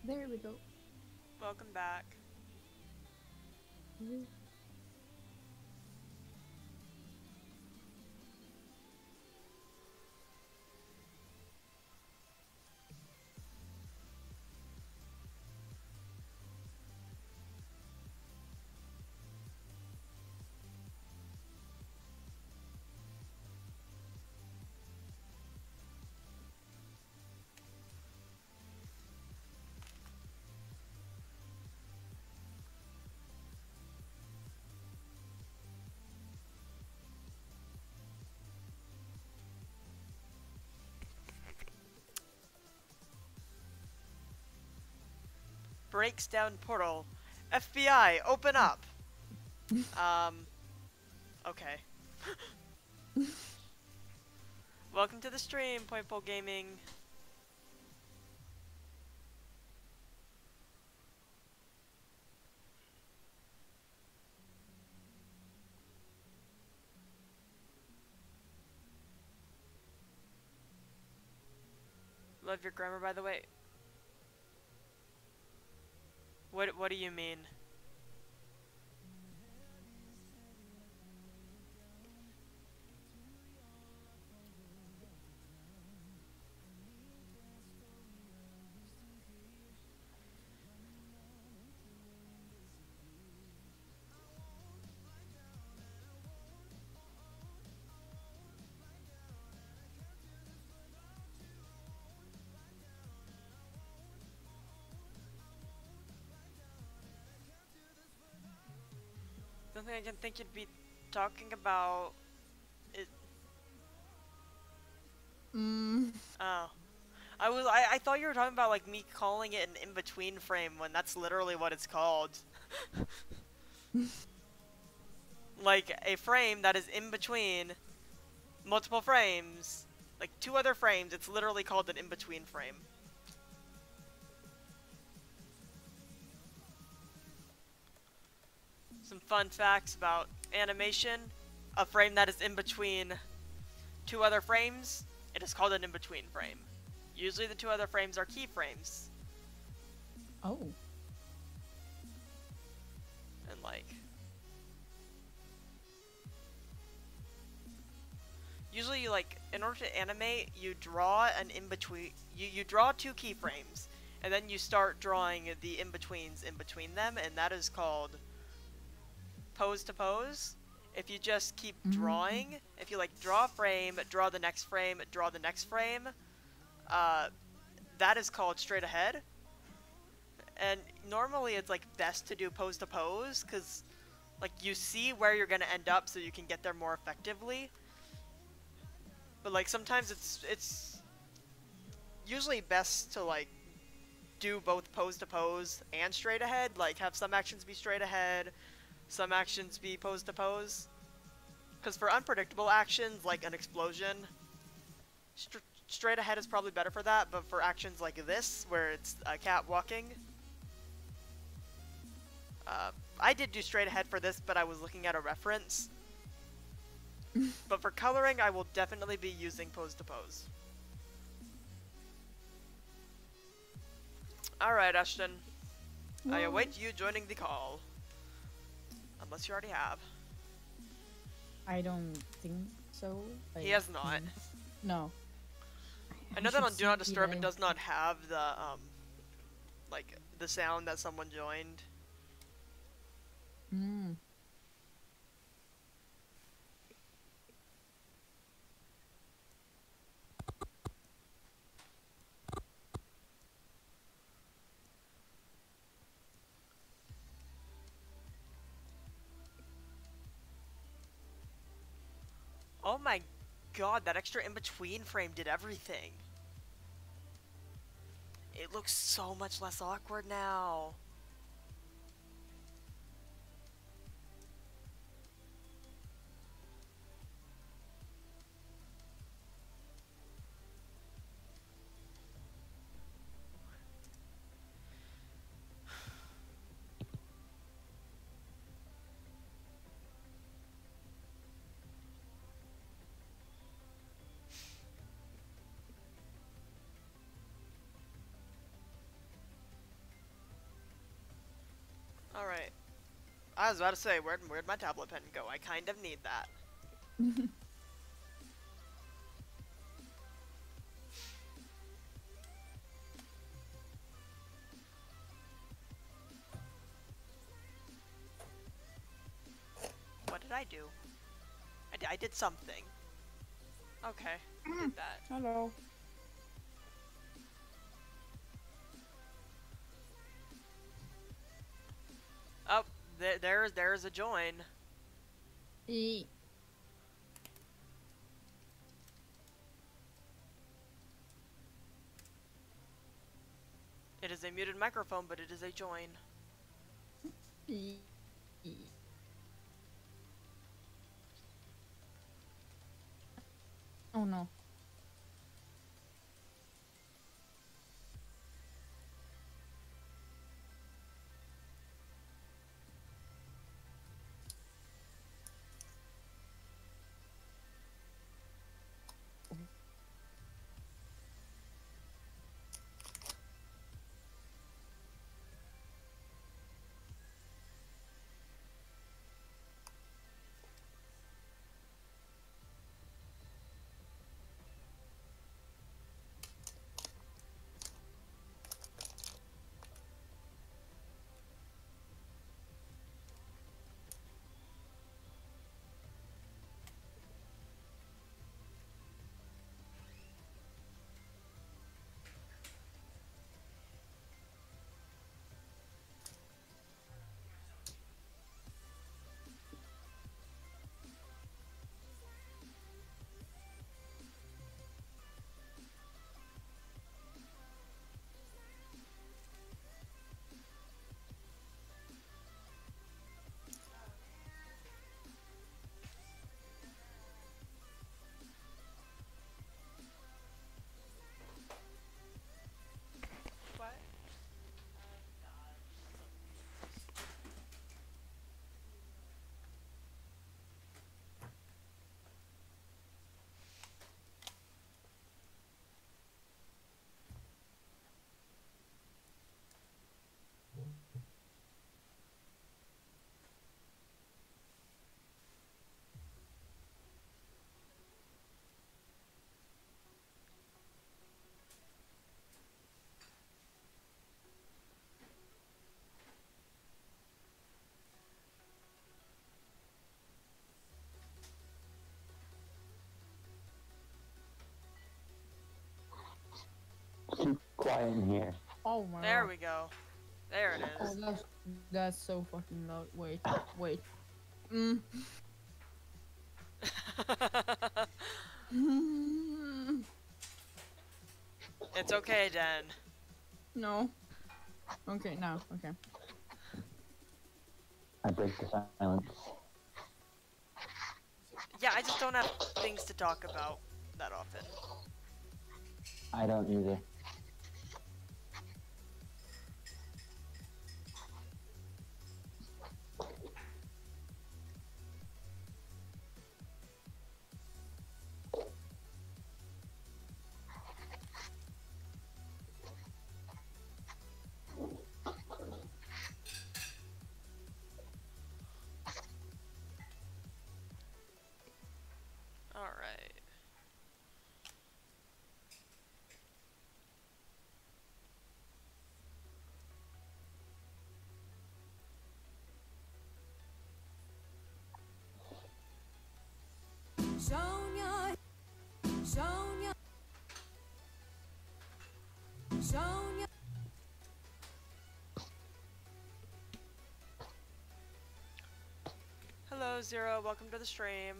There we go. Welcome back. Mhm. Breaks down portal. FBI, open up! Okay. Welcome to the stream, Pointball Gaming. Love your grammar, by the way. What do you mean? Don't think I can think you'd be talking about it. Oh. I thought you were talking about like me calling it an in-between frame when that's literally what it's called. Like a frame that is in between multiple frames, like two other frames, it's literally called an in-between frame. Some fun facts about animation. A frame that is in between two other frames, it is called an in-between frame. Usually the two other frames are keyframes. Oh. And like... usually, like, in order to animate, you draw an in-between... You draw two keyframes, and then you start drawing the in-betweens in between them, and that is called pose to pose. If you just keep drawing, if you, like, draw a frame, draw the next frame, draw the next frame, that is called straight ahead. And normally it's, like, best to do pose to pose, because, like, you see where you're gonna end up so you can get there more effectively. But like sometimes it's usually best to like do both pose to pose and straight ahead. Like have some actions be straight ahead, some actions be pose to pose. Because for unpredictable actions like an explosion, straight ahead is probably better for that. But for actions like this, where it's a cat walking, I did do straight ahead for this, but I was looking at a reference. But for coloring, I will definitely be using pose to pose. Alright, Ashton. I await you joining the call. Unless you already have. I don't think so. He has not. No. I know that on Do Not Disturb it it does not have the, like, the sound that someone joined. Mm. Oh my god, that extra in-between frame did everything. It looks so much less awkward now. Alright. I was about to say, where'd my tablet pen go? I kind of need that. What did I do? I did something. Okay, I did that. Hello. Oh, there's a join. E It is a muted microphone, but it is a join. E Oh no. What? Keep quiet in here. Oh my There god. we go. There it Oh, is. that's so fucking loud. Wait. It's okay, Dan. No. Okay, now. Okay. I break the silence. Yeah, I just don't have things to talk about that often. I don't either. Alright. Sonia, Sonia, Sonia. Hello, Zero. Welcome to the stream.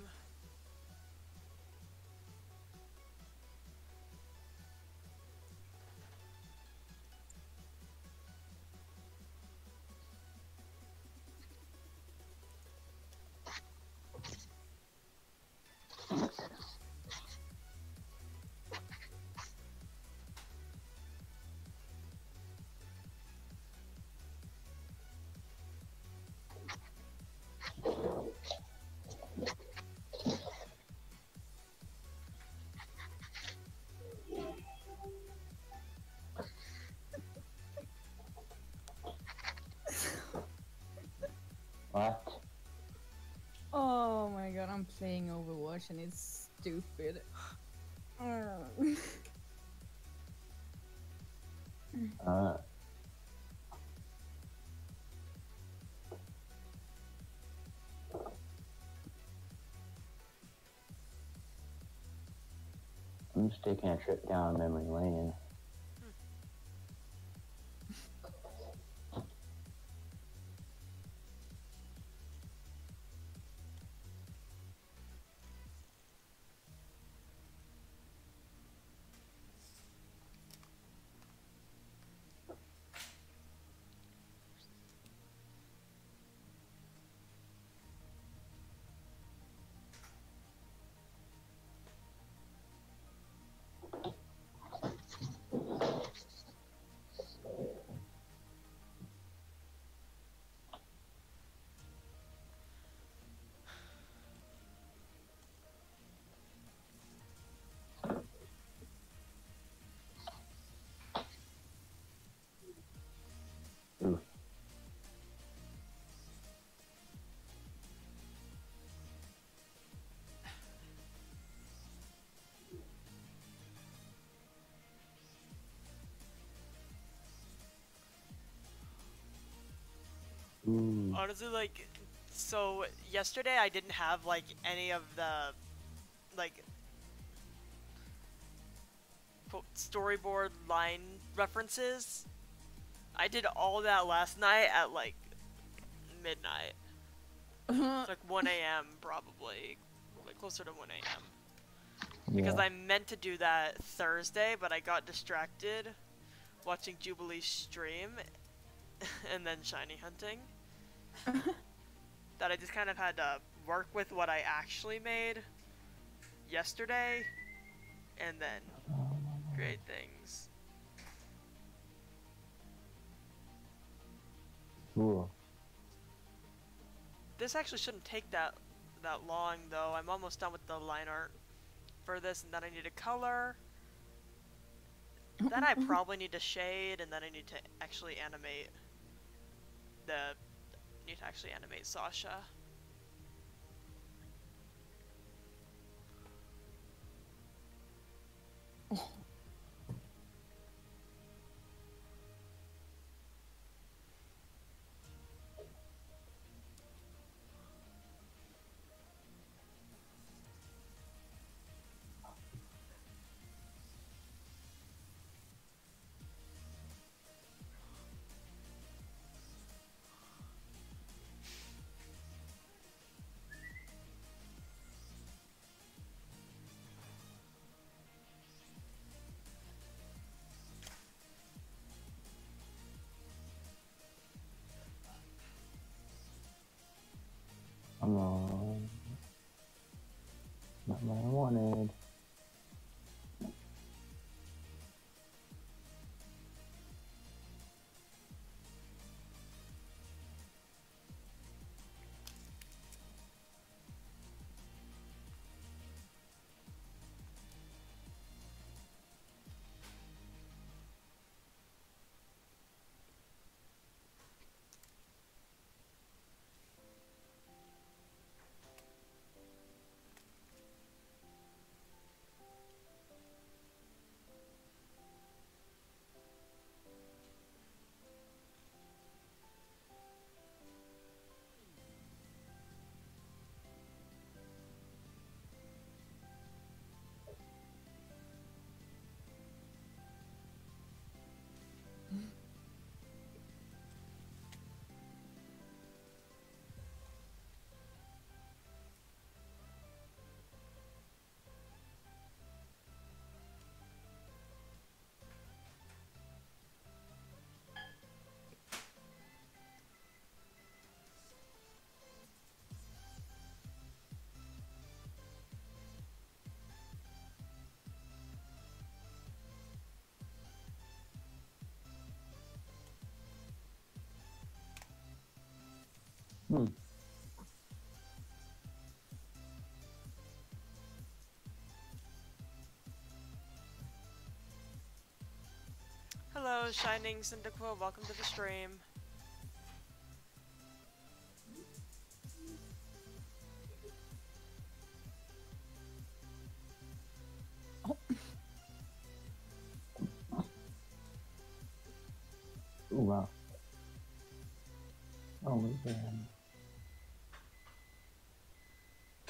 What? Oh my god, I'm playing Overwatch and it's stupid. Uh, I'm just taking a trip down memory lane. Oof. Ooh. Honestly, like, so yesterday I didn't have, like, any of the, like, quote, storyboard line references. I did all that last night at, like, midnight. It's like 1 a.m. probably, like closer to 1 a.m. Because Yeah. I meant to do that Thursday, but I got distracted watching Jubilee's stream and then shiny hunting. That I just kind of had to work with what I actually made yesterday and then create things. Cool. This actually shouldn't take that long though. I'm almost done with the line art for this, and then I need a color. Then I probably need to shade, and then I need to actually animate Sasha. Come on. Not what I wanted. Hmm. Hello, Shining Cyndaquil, welcome to the stream. Ooh, wow. Oh, okay.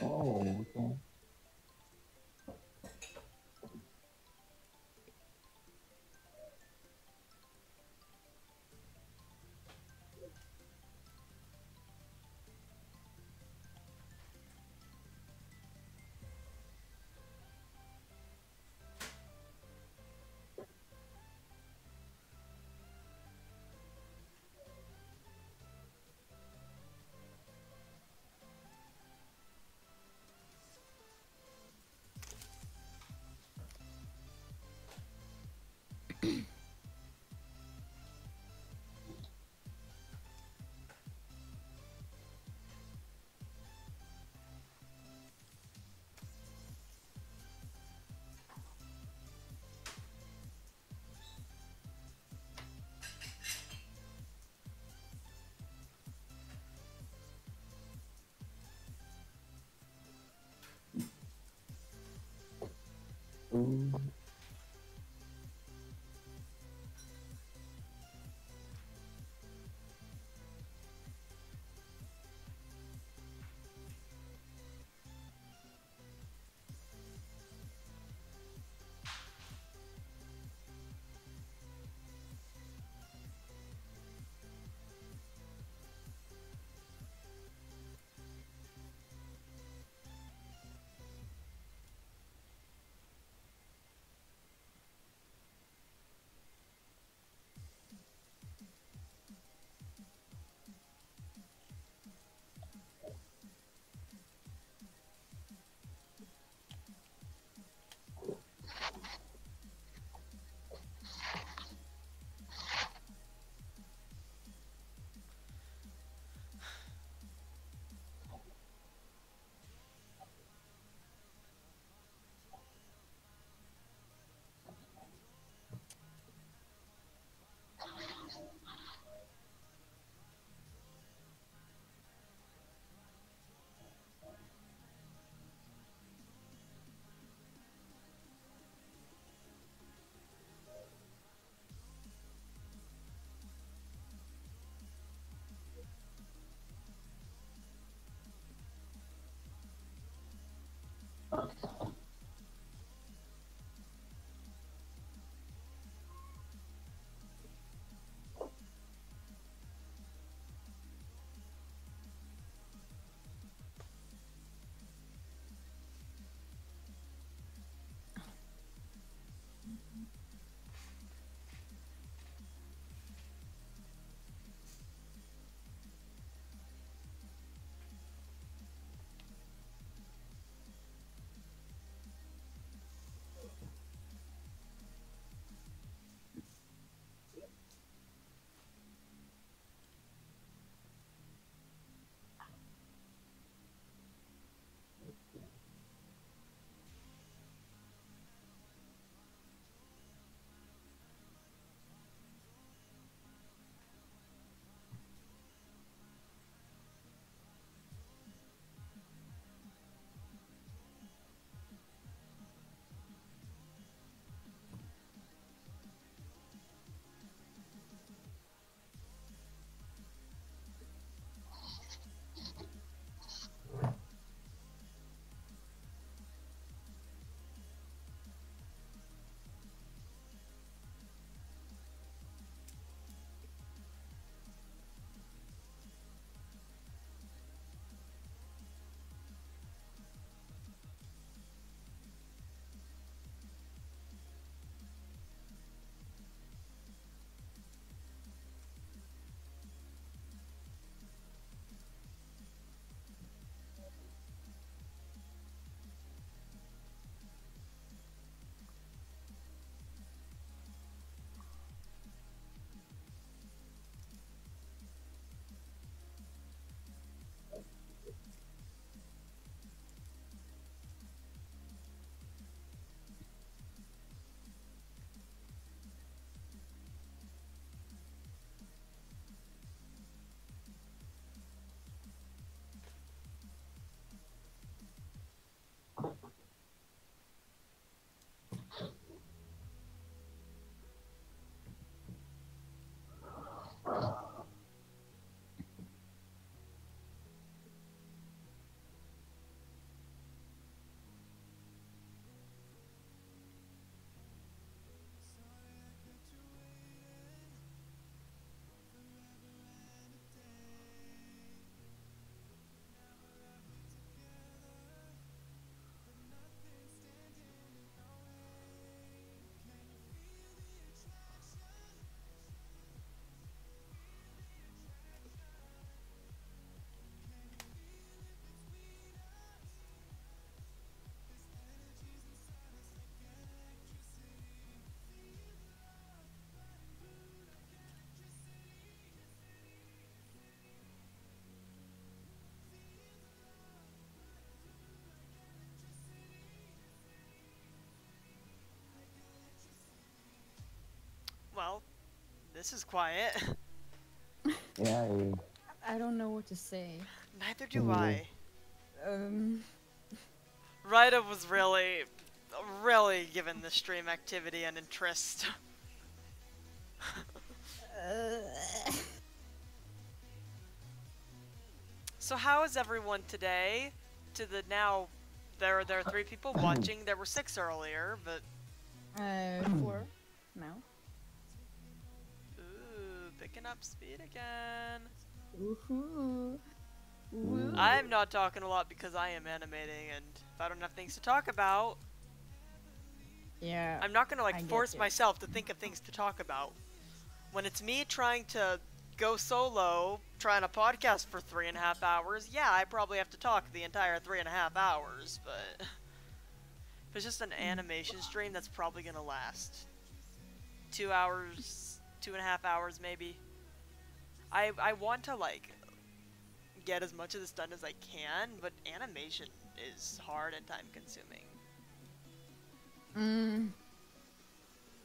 Oh, okay. Ooh. this is quiet. Yeah, I don't know what to say. Neither do I. Um, Rida was really giving the stream activity and interest. So how is everyone today? To the now, there are 3 people watching. There were 6 earlier, but 4 now. ooh, picking up speed again. Woohoo! Woo. I'm not talking a lot because I am animating, and if I don't have things to talk about, Yeah. I'm not gonna I like get force you. myself to think of things to talk about. When it's me trying to go solo, trying to podcast for 3.5 hours, yeah, I probably have to talk the entire 3.5 hours, but if it's just an animation stream, that's probably gonna last 2 hours, 2.5 hours maybe. I want to like get as much of this done as I can, but animation is hard and time consuming.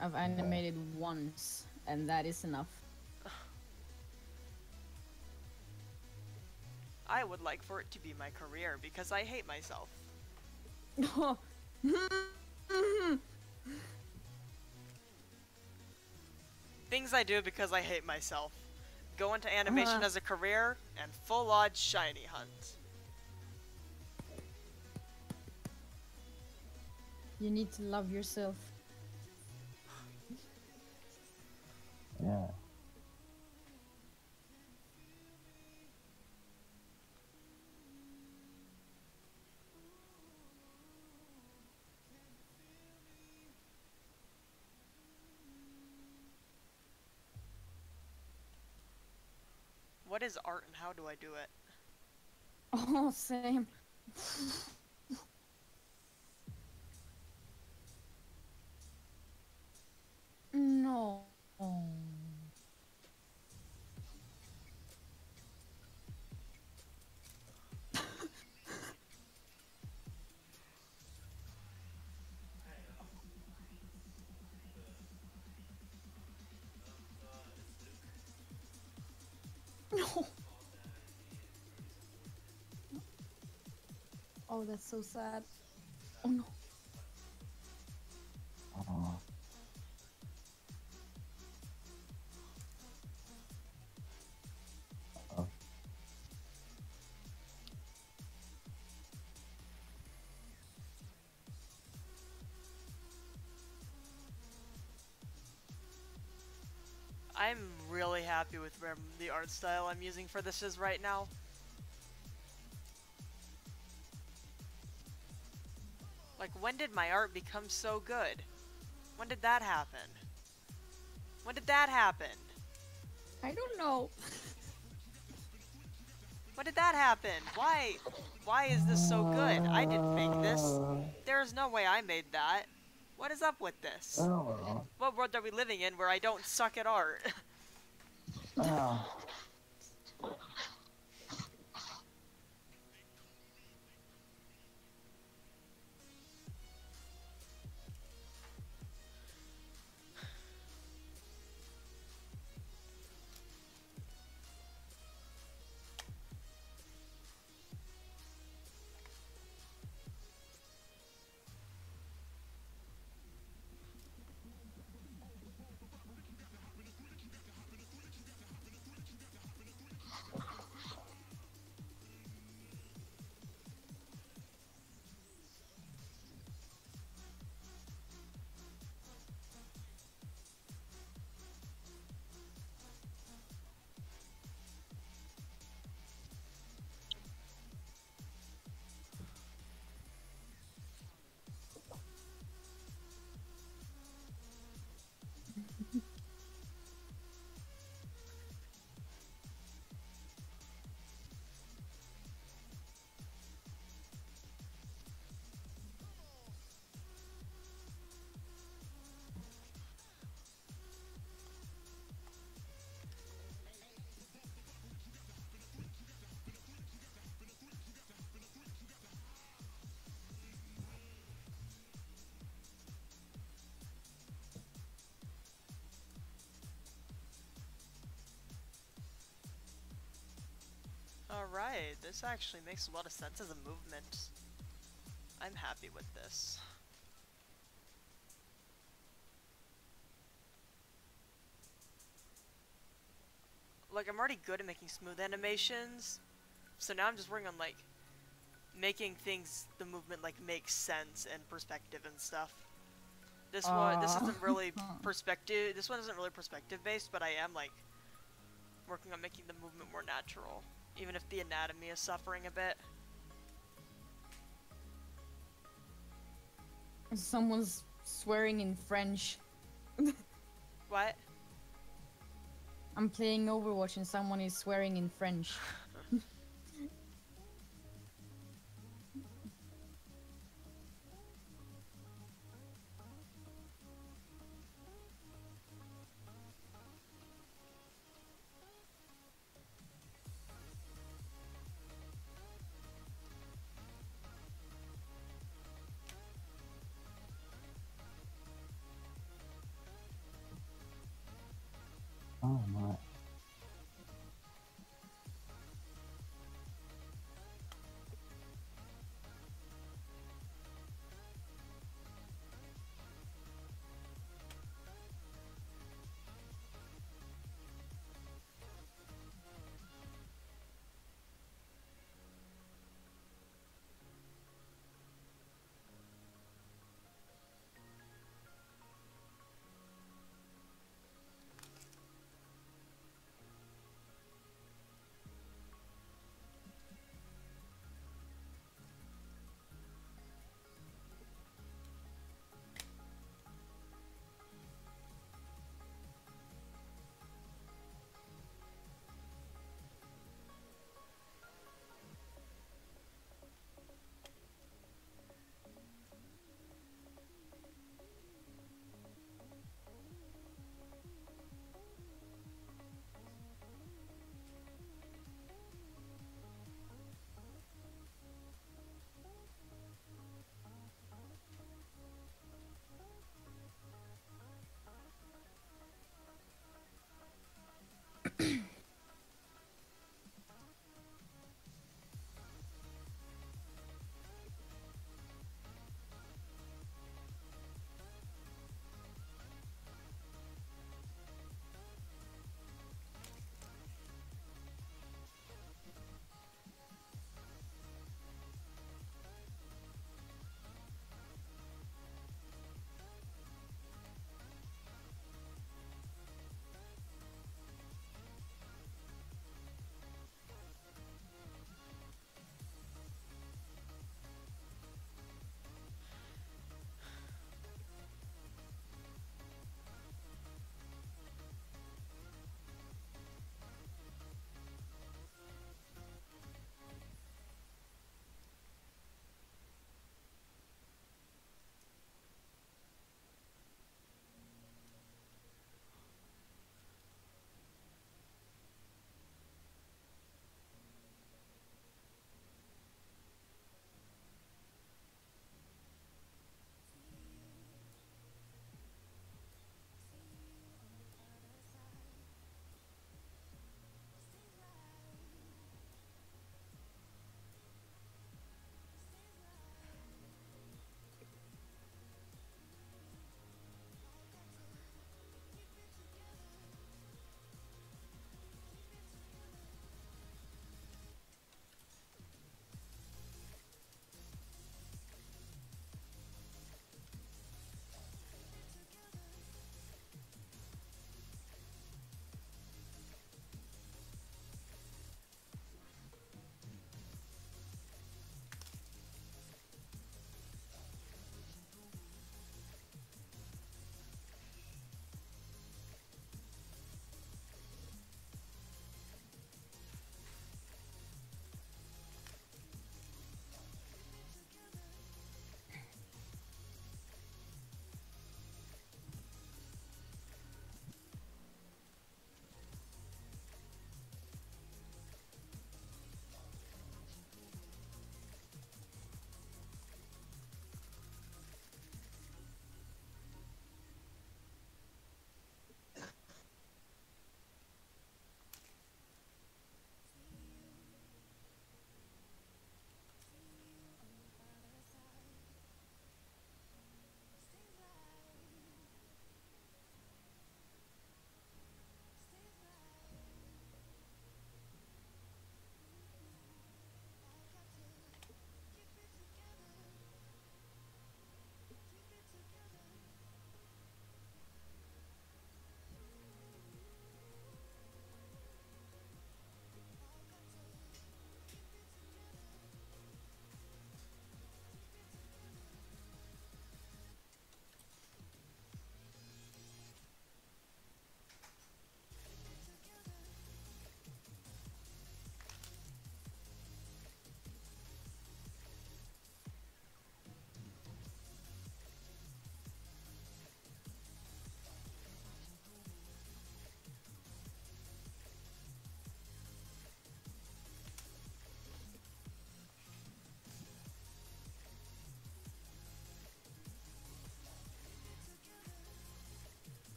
I've animated once, and that is enough. I would like for it to be my career because I hate myself. Things I do because I hate myself. Go into animation as a career and full odds shiny hunt. You need to love yourself. yeah. What is art and how do I do it? Oh, same. No. No. Oh, that's so sad. Oh no. Oh. Oh. I'm really happy with where the art style I'm using for this is right now. Like, when did my art become so good? When did that happen? When did that happen? I don't know. When did that happen? Why is this so good? I didn't make this. There's no way I made that. What is up with this? Oh. What world are we living in where I don't suck at art? Oh. Alright, this actually makes a lot of sense as a movement. I'm happy with this. Like, I'm already good at making smooth animations, so now I'm just working on, like, making things, the movement, like, make sense and perspective and stuff. This one isn't really perspective, this one isn't really perspective based, but I am, like, working on making the movement more natural, even if the anatomy is suffering a bit. Someone's swearing in French. What? I'm playing Overwatch and someone is swearing in French. Oh my.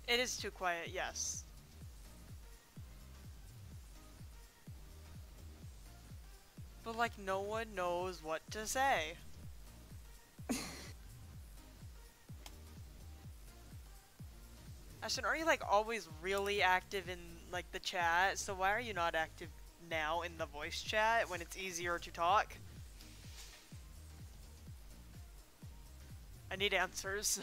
It is too quiet, yes. But like no one knows what to say. Ashton, are you like always really active in like the chat? So why are you not active now in the voice chat when it's easier to talk? I need answers.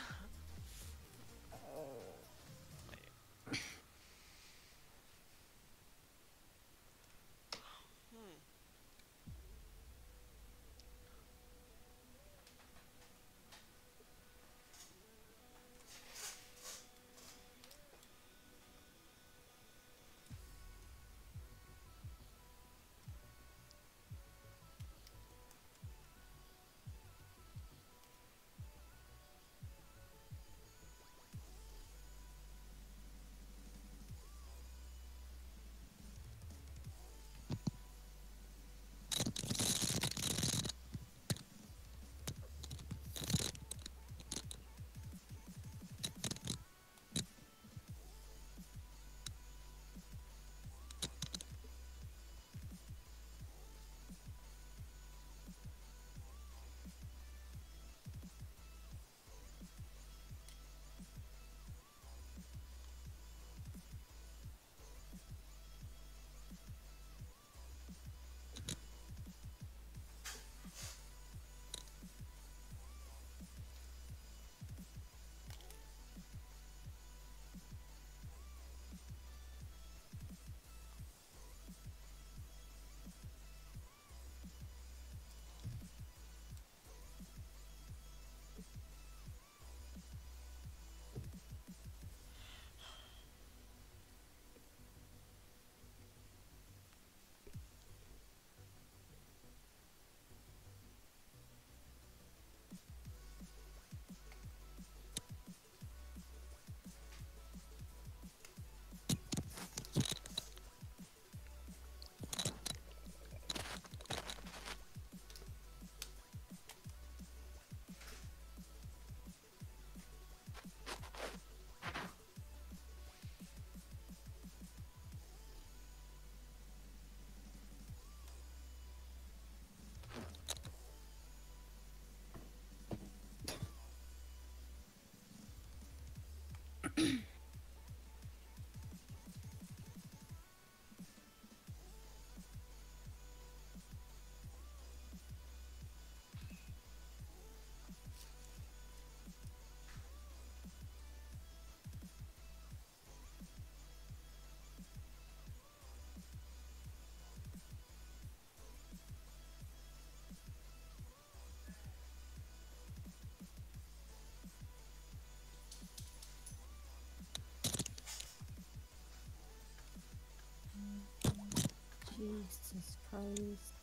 Hmm. Jesus Christ.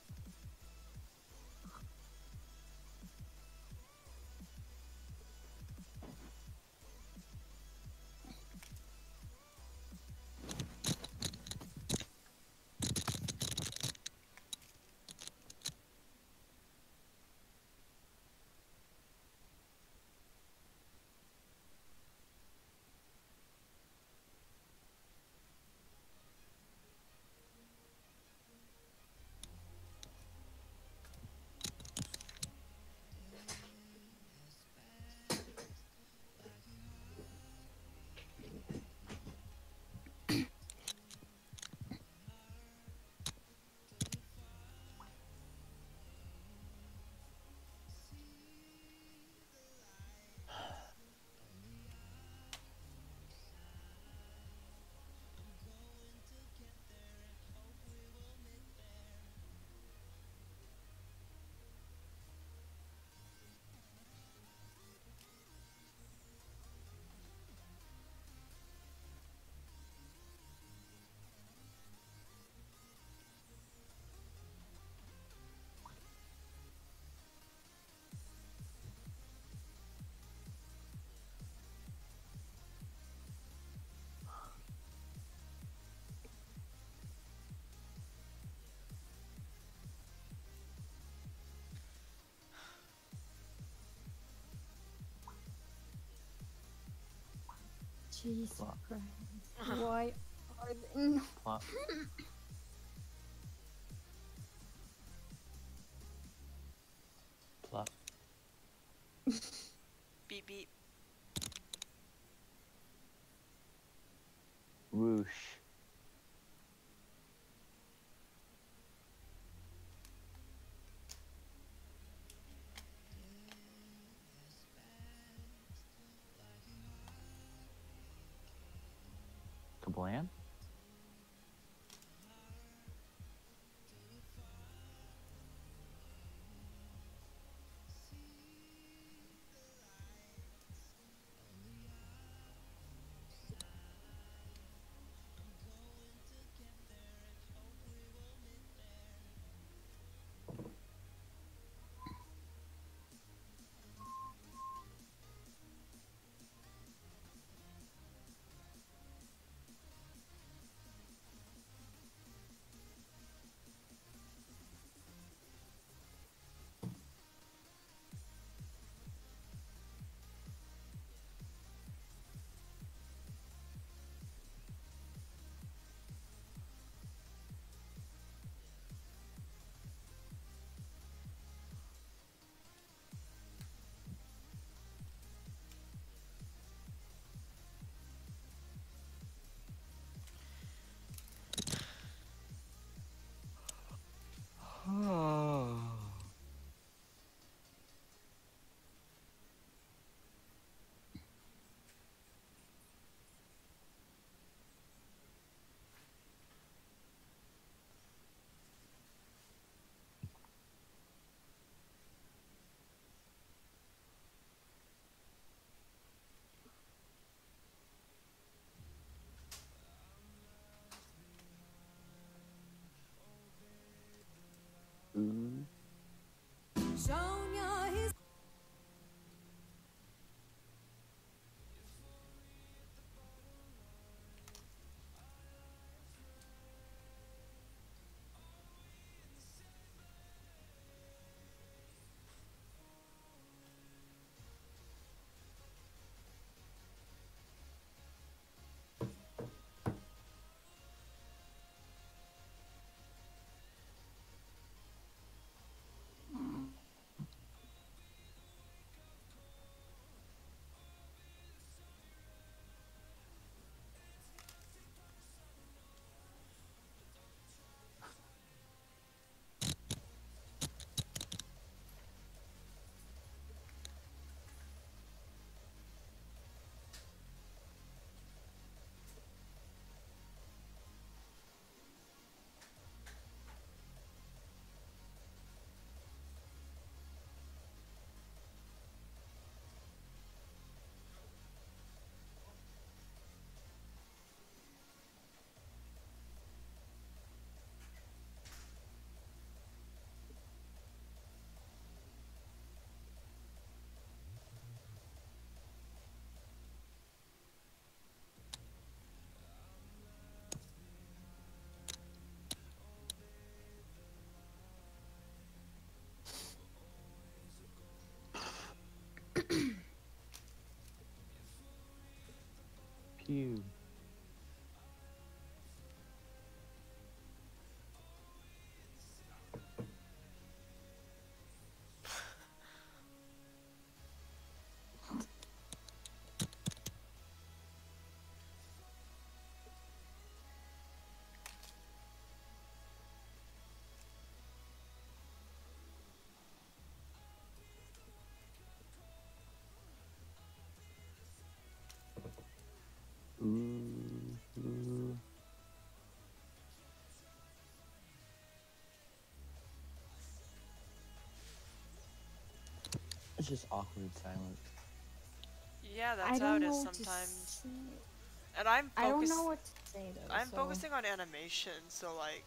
Jesus Plop. Christ. Why are they... No. Plop. Plop. Beep beep. Whoosh. Kablam? Ooh. Sonia is Pew. Ooh. Ooh. It's just awkward silence. Yeah, I that's how don't it is know what to sometimes. say. And I'm I don't focused. know what to say though. I'm so... focusing on animation, so like.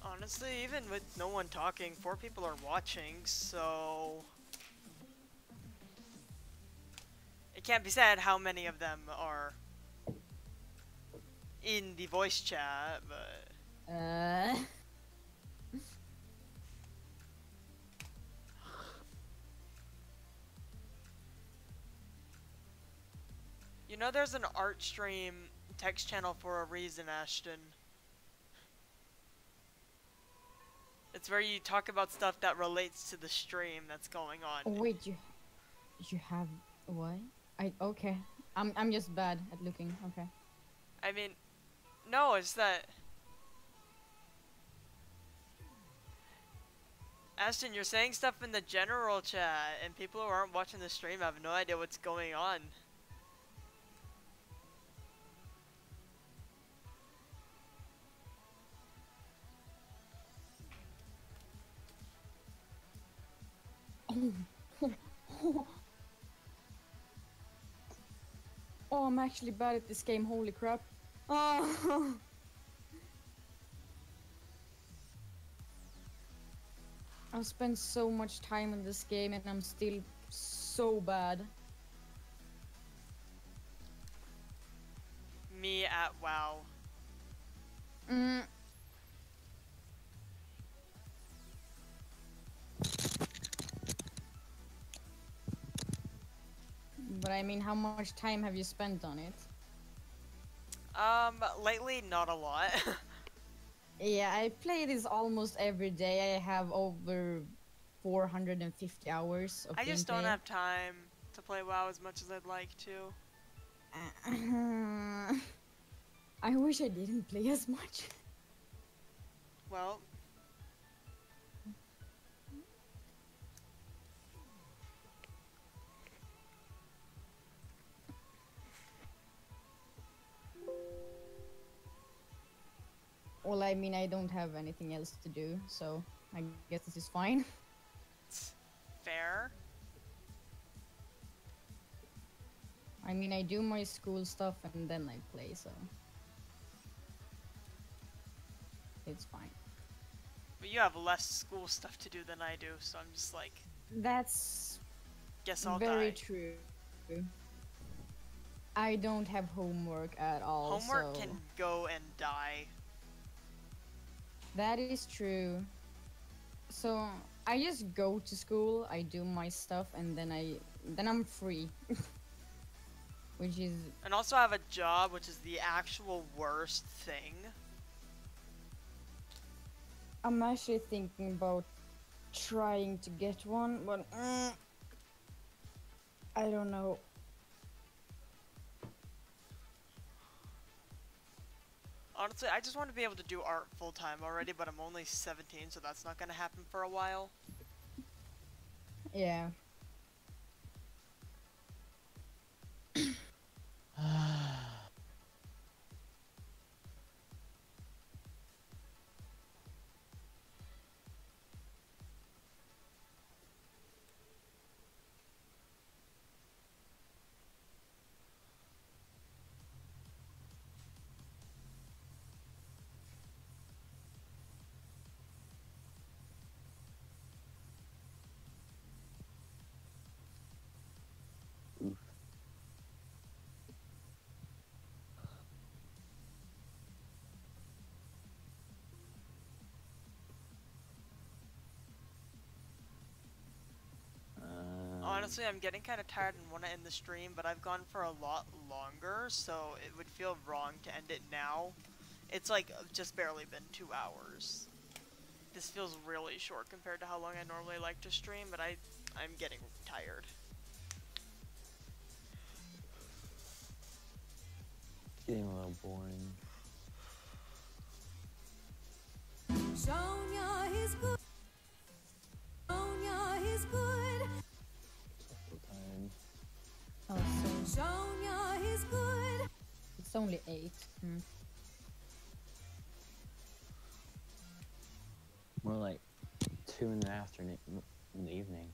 Honestly, even with no one talking, 4 people are watching, so it can't be said how many of them are in the voice chat, but you know there's an art stream text channel for a reason, Ashton. It's where you talk about stuff that relates to the stream that's going on. Wait, you have what? Okay. I'm just bad at looking. Okay. I mean, no, it's that Ashton, you're saying stuff in the general chat, and people who aren't watching the stream have no idea what's going on. Oh, I'm actually bad at this game. Holy crap. Oh. I've spent so much time in this game and I'm still so bad. Me at WoW. But I mean, how much time have you spent on it? Lately, not a lot. Yeah, I play this almost every day. I have over 450 hours of I just don't gameplay. have time to play WoW as much as I'd like to. I wish I didn't play as much. Well, Well, I mean, I don't have anything else to do, so I guess this is fine. fair. I mean, I do my school stuff and then I play, so it's fine. But you have less school stuff to do than I do, so I'm just like, That's guess I'll very die. true. I don't have homework at all. Homework so can go and die. That is true. So I just go to school, I do my stuff, and then I'm free. Which is And also have a job, which is the actual worst thing. I'm actually thinking about trying to get one, but I don't know. Honestly, I just want to be able to do art full time already, but I'm only 17, so that's not gonna happen for a while. Yeah. Oof. Honestly, I'm getting kind of tired and want to end the stream, but I've gone for a lot longer, so it would feel wrong to end it now. It's like just barely been 2 hours. This feels really short compared to how long I normally like to stream, but I'm getting tired. It's getting a little boring. Sonia is good. Sonia is good. So tired. Oh, so Sonia is good. it's only 8. More like 2 in the afternoon, in the evening.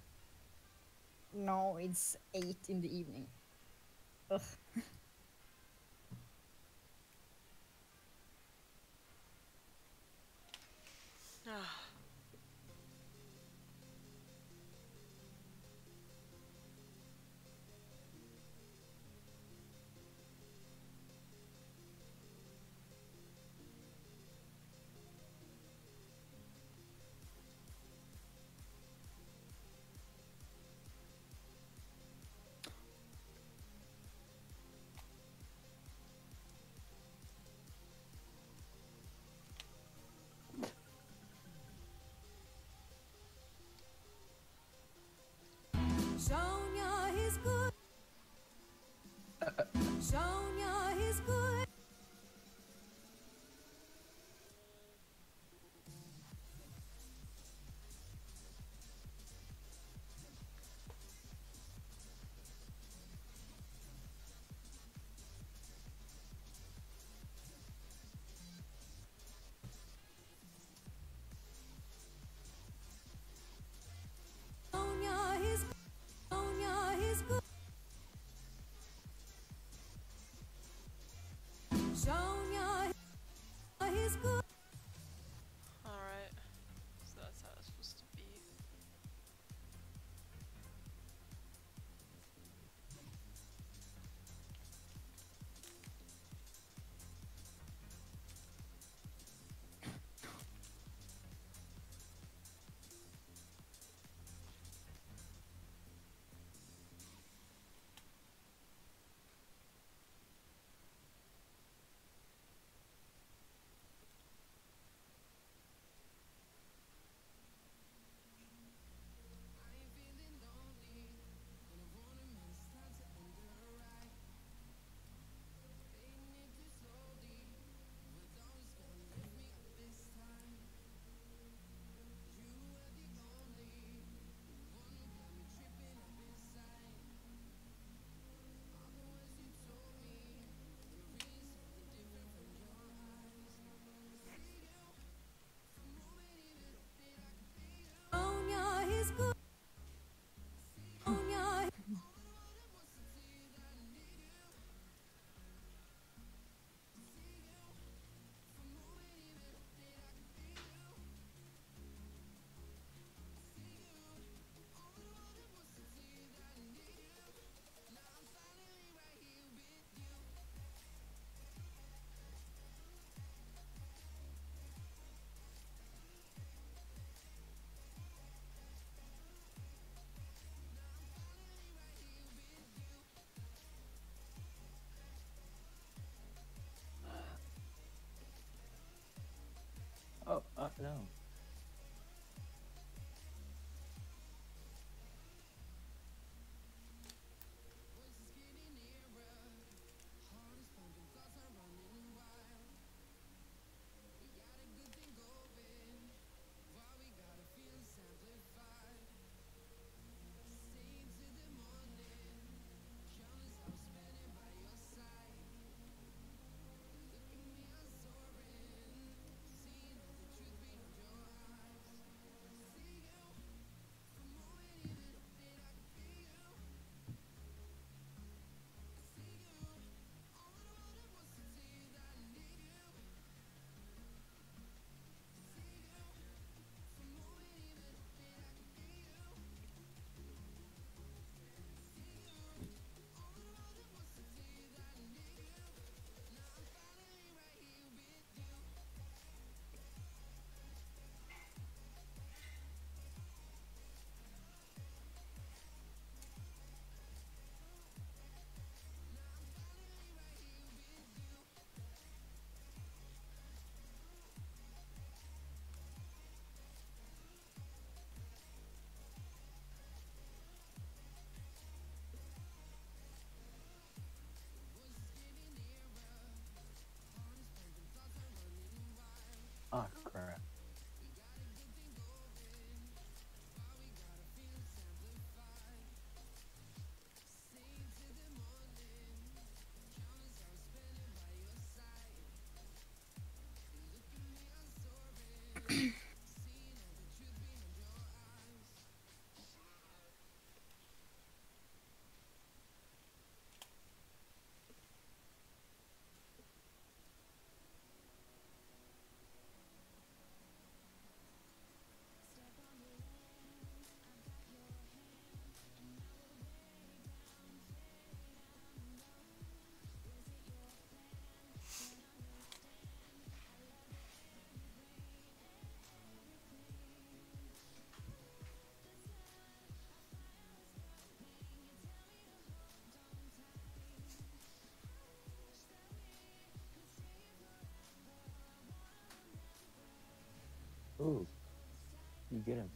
No, it's 8 in the evening. Ugh. Sonia is good. Sonia is good. Sonia is Sonia is good. Sonia is good. Alright. So that's how it's supposed to be. Sonia is good. Sonia Oh, no. you get him?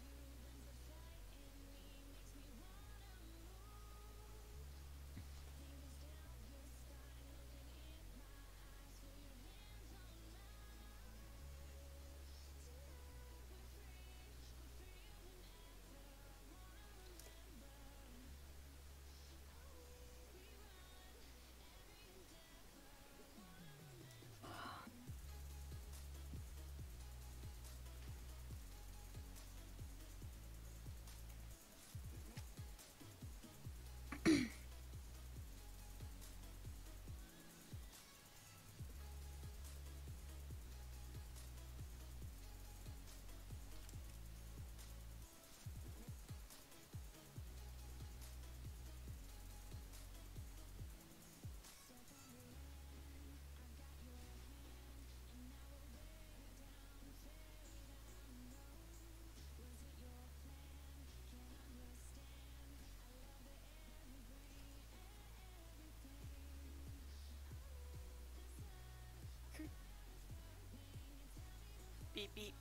Beep beep.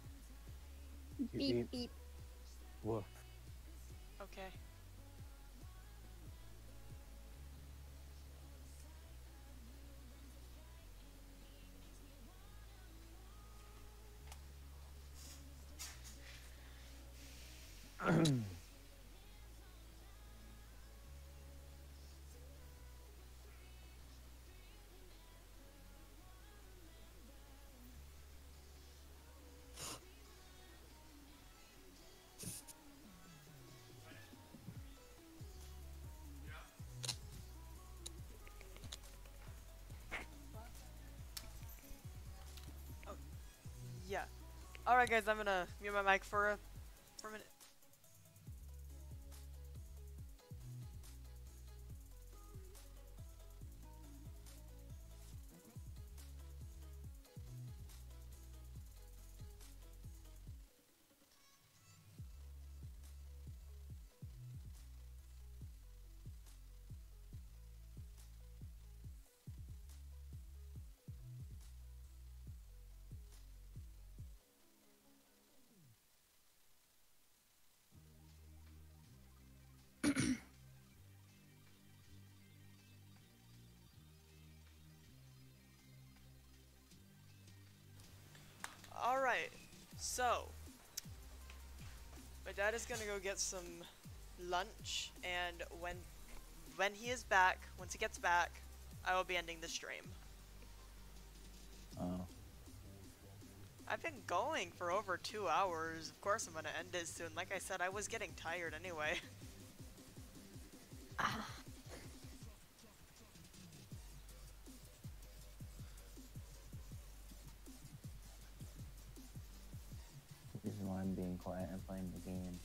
Beep beep. Woof. Okay. Oh, yeah. All right, guys. I'm gonna mute my mic for a minute. All right. So, my dad is gonna go get some lunch, and when he is back, once he gets back, I will be ending the stream. Oh. I've been going for over 2 hours. Of course, I'm gonna end it soon. Like I said, I was getting tired anyway. This is why I'm being quiet and playing the game.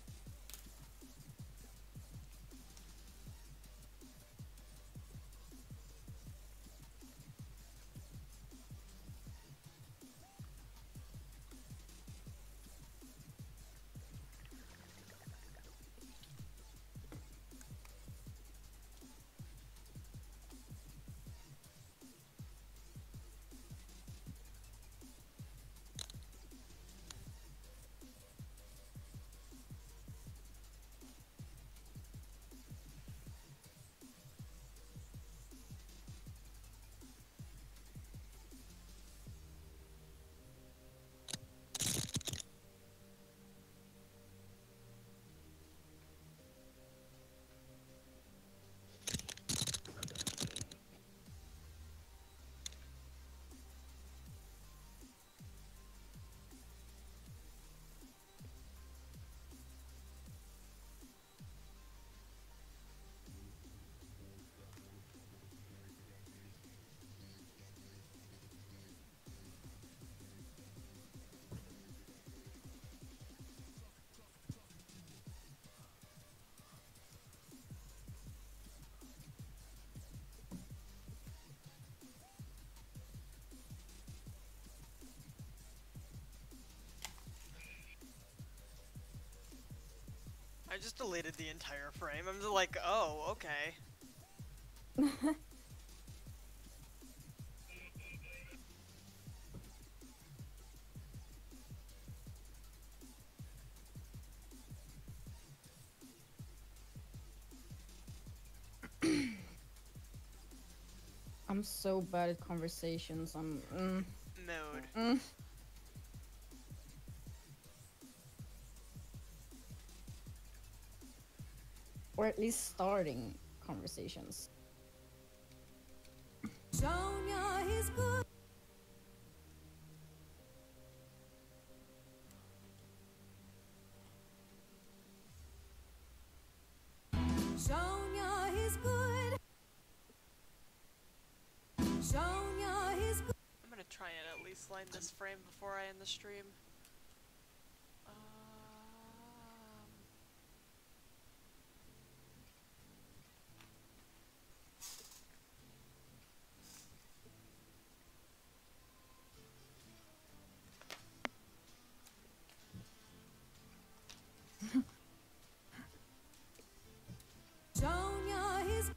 I just deleted the entire frame. I'm just like, oh, okay. I'm so bad at conversations. Mode. Mm. Or at least starting conversations. Sonia is good. Sonia is good. Sonia is good. I'm gonna try and at least line this frame before I end the stream. Um, Sonia is.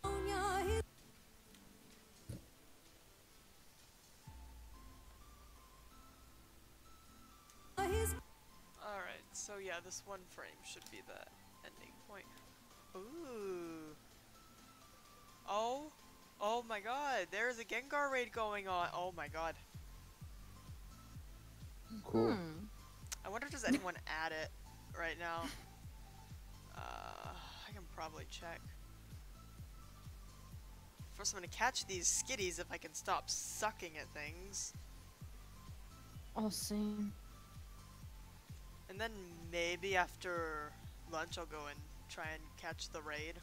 Sonia is. Is Alright, so yeah, this one frame should be the ending point. Ooh. Oh. Oh my god, there's a Gengar raid going on. Oh my god. Cool. I wonder does anyone add it right now? I can probably check. First I'm gonna catch these skitties if I can stop sucking at things. Oh, same. And then maybe after lunch I'll go and try and catch the raid.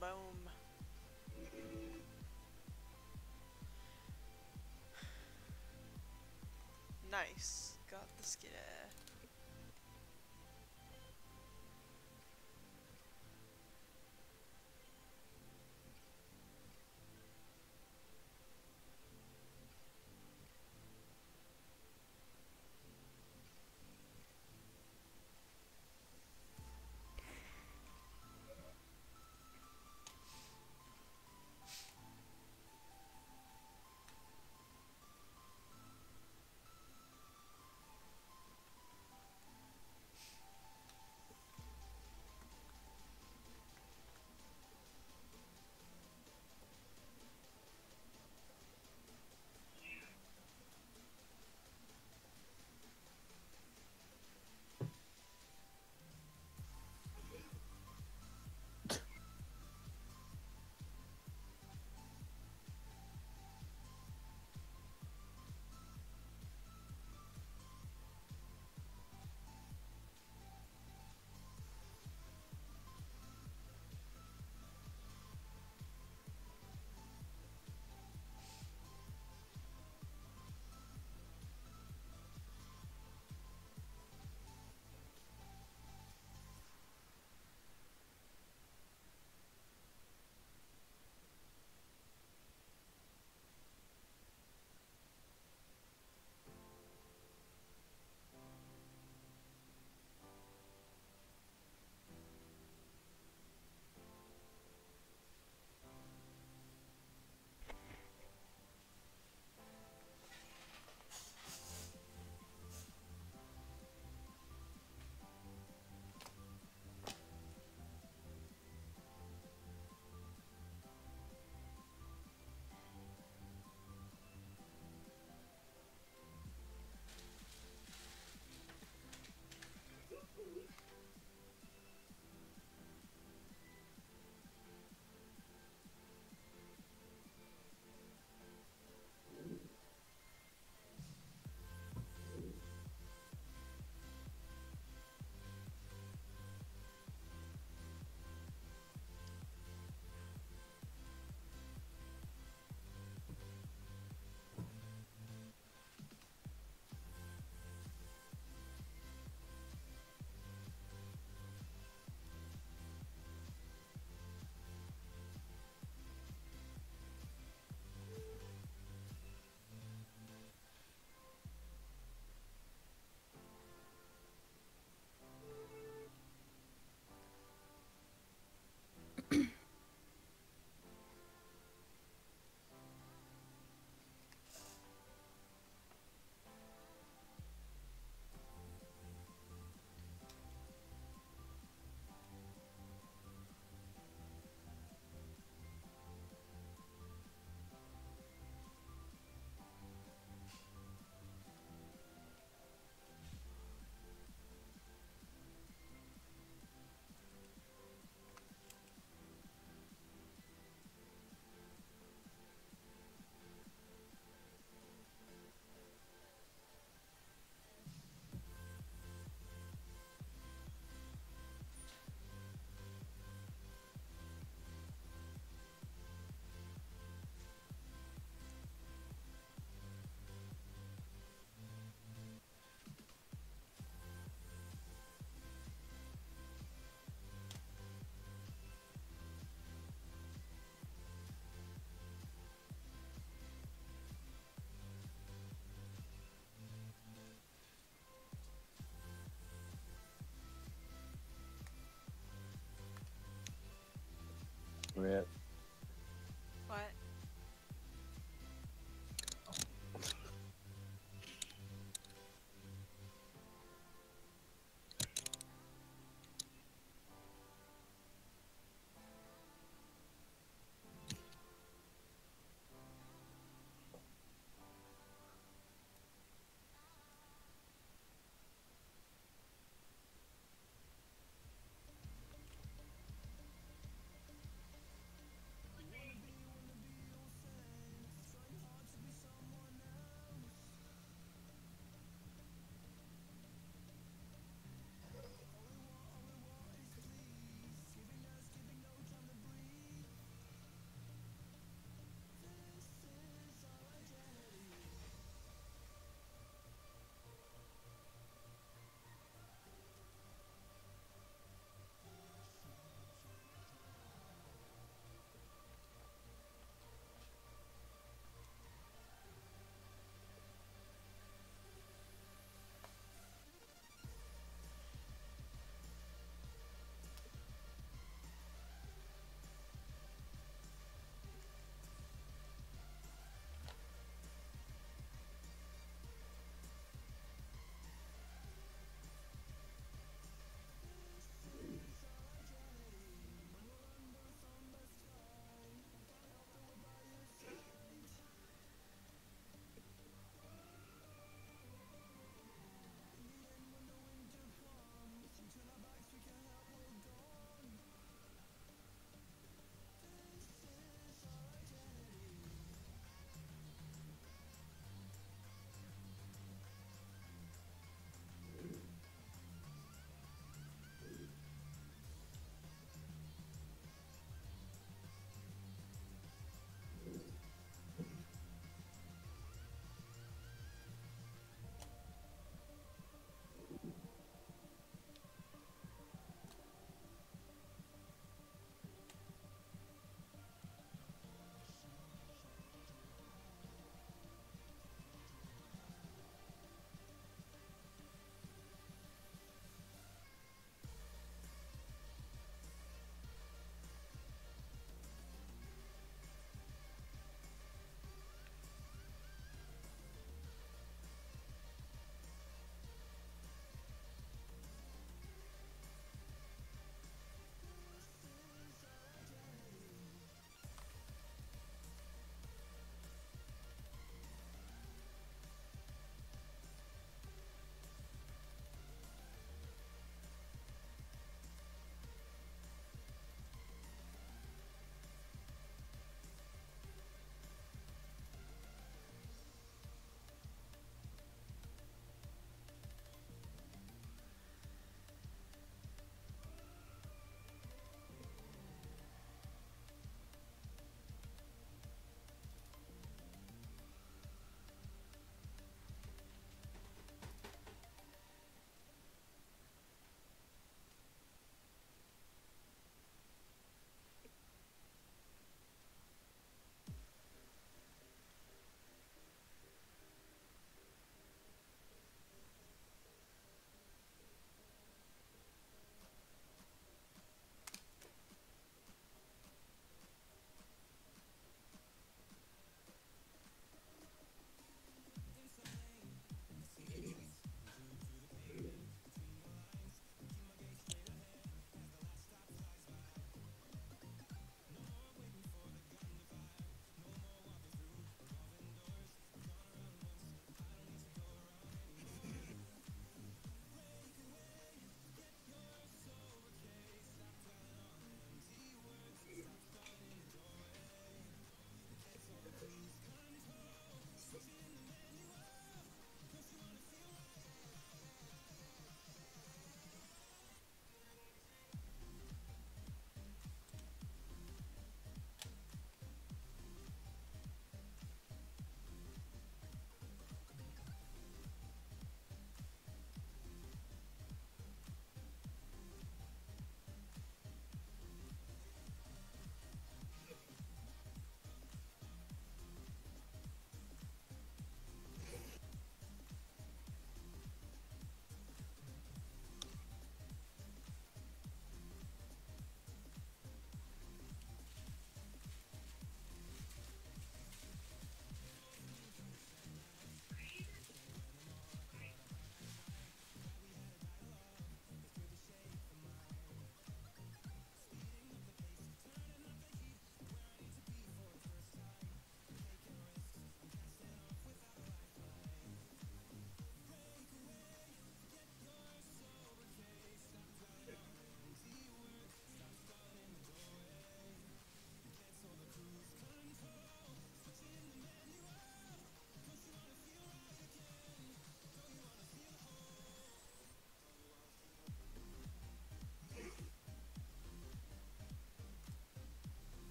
Boom. Nice. Got the skiddy. Rip. What?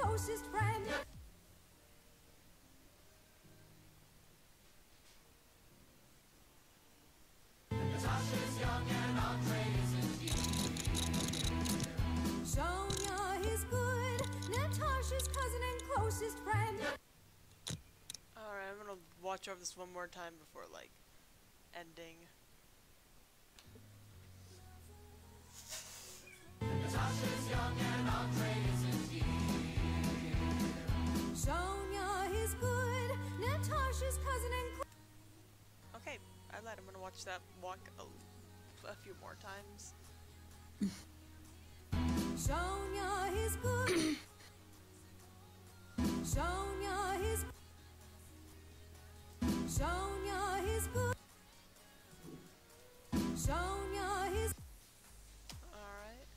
closest friend. Sonia is good, Natasha's cousin and closest friend. Alright, I'm gonna watch over this one more time before, like, ending. Sonia is good, Natasha's cousin and Okay, I lied. I'm gonna watch that walk a few more times. Sonia is good. Sonia is Sonia is good. Sonia is Alright.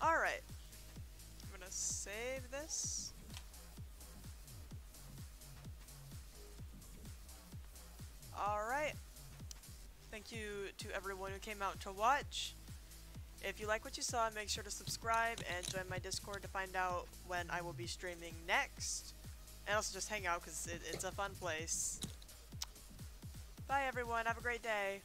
Alright. I'm gonna save this. Alright. Thank you to everyone who came out to watch. If you like what you saw, make sure to subscribe and join my Discord to find out when I will be streaming next. And also just hang out because it's a fun place. Bye everyone, have a great day.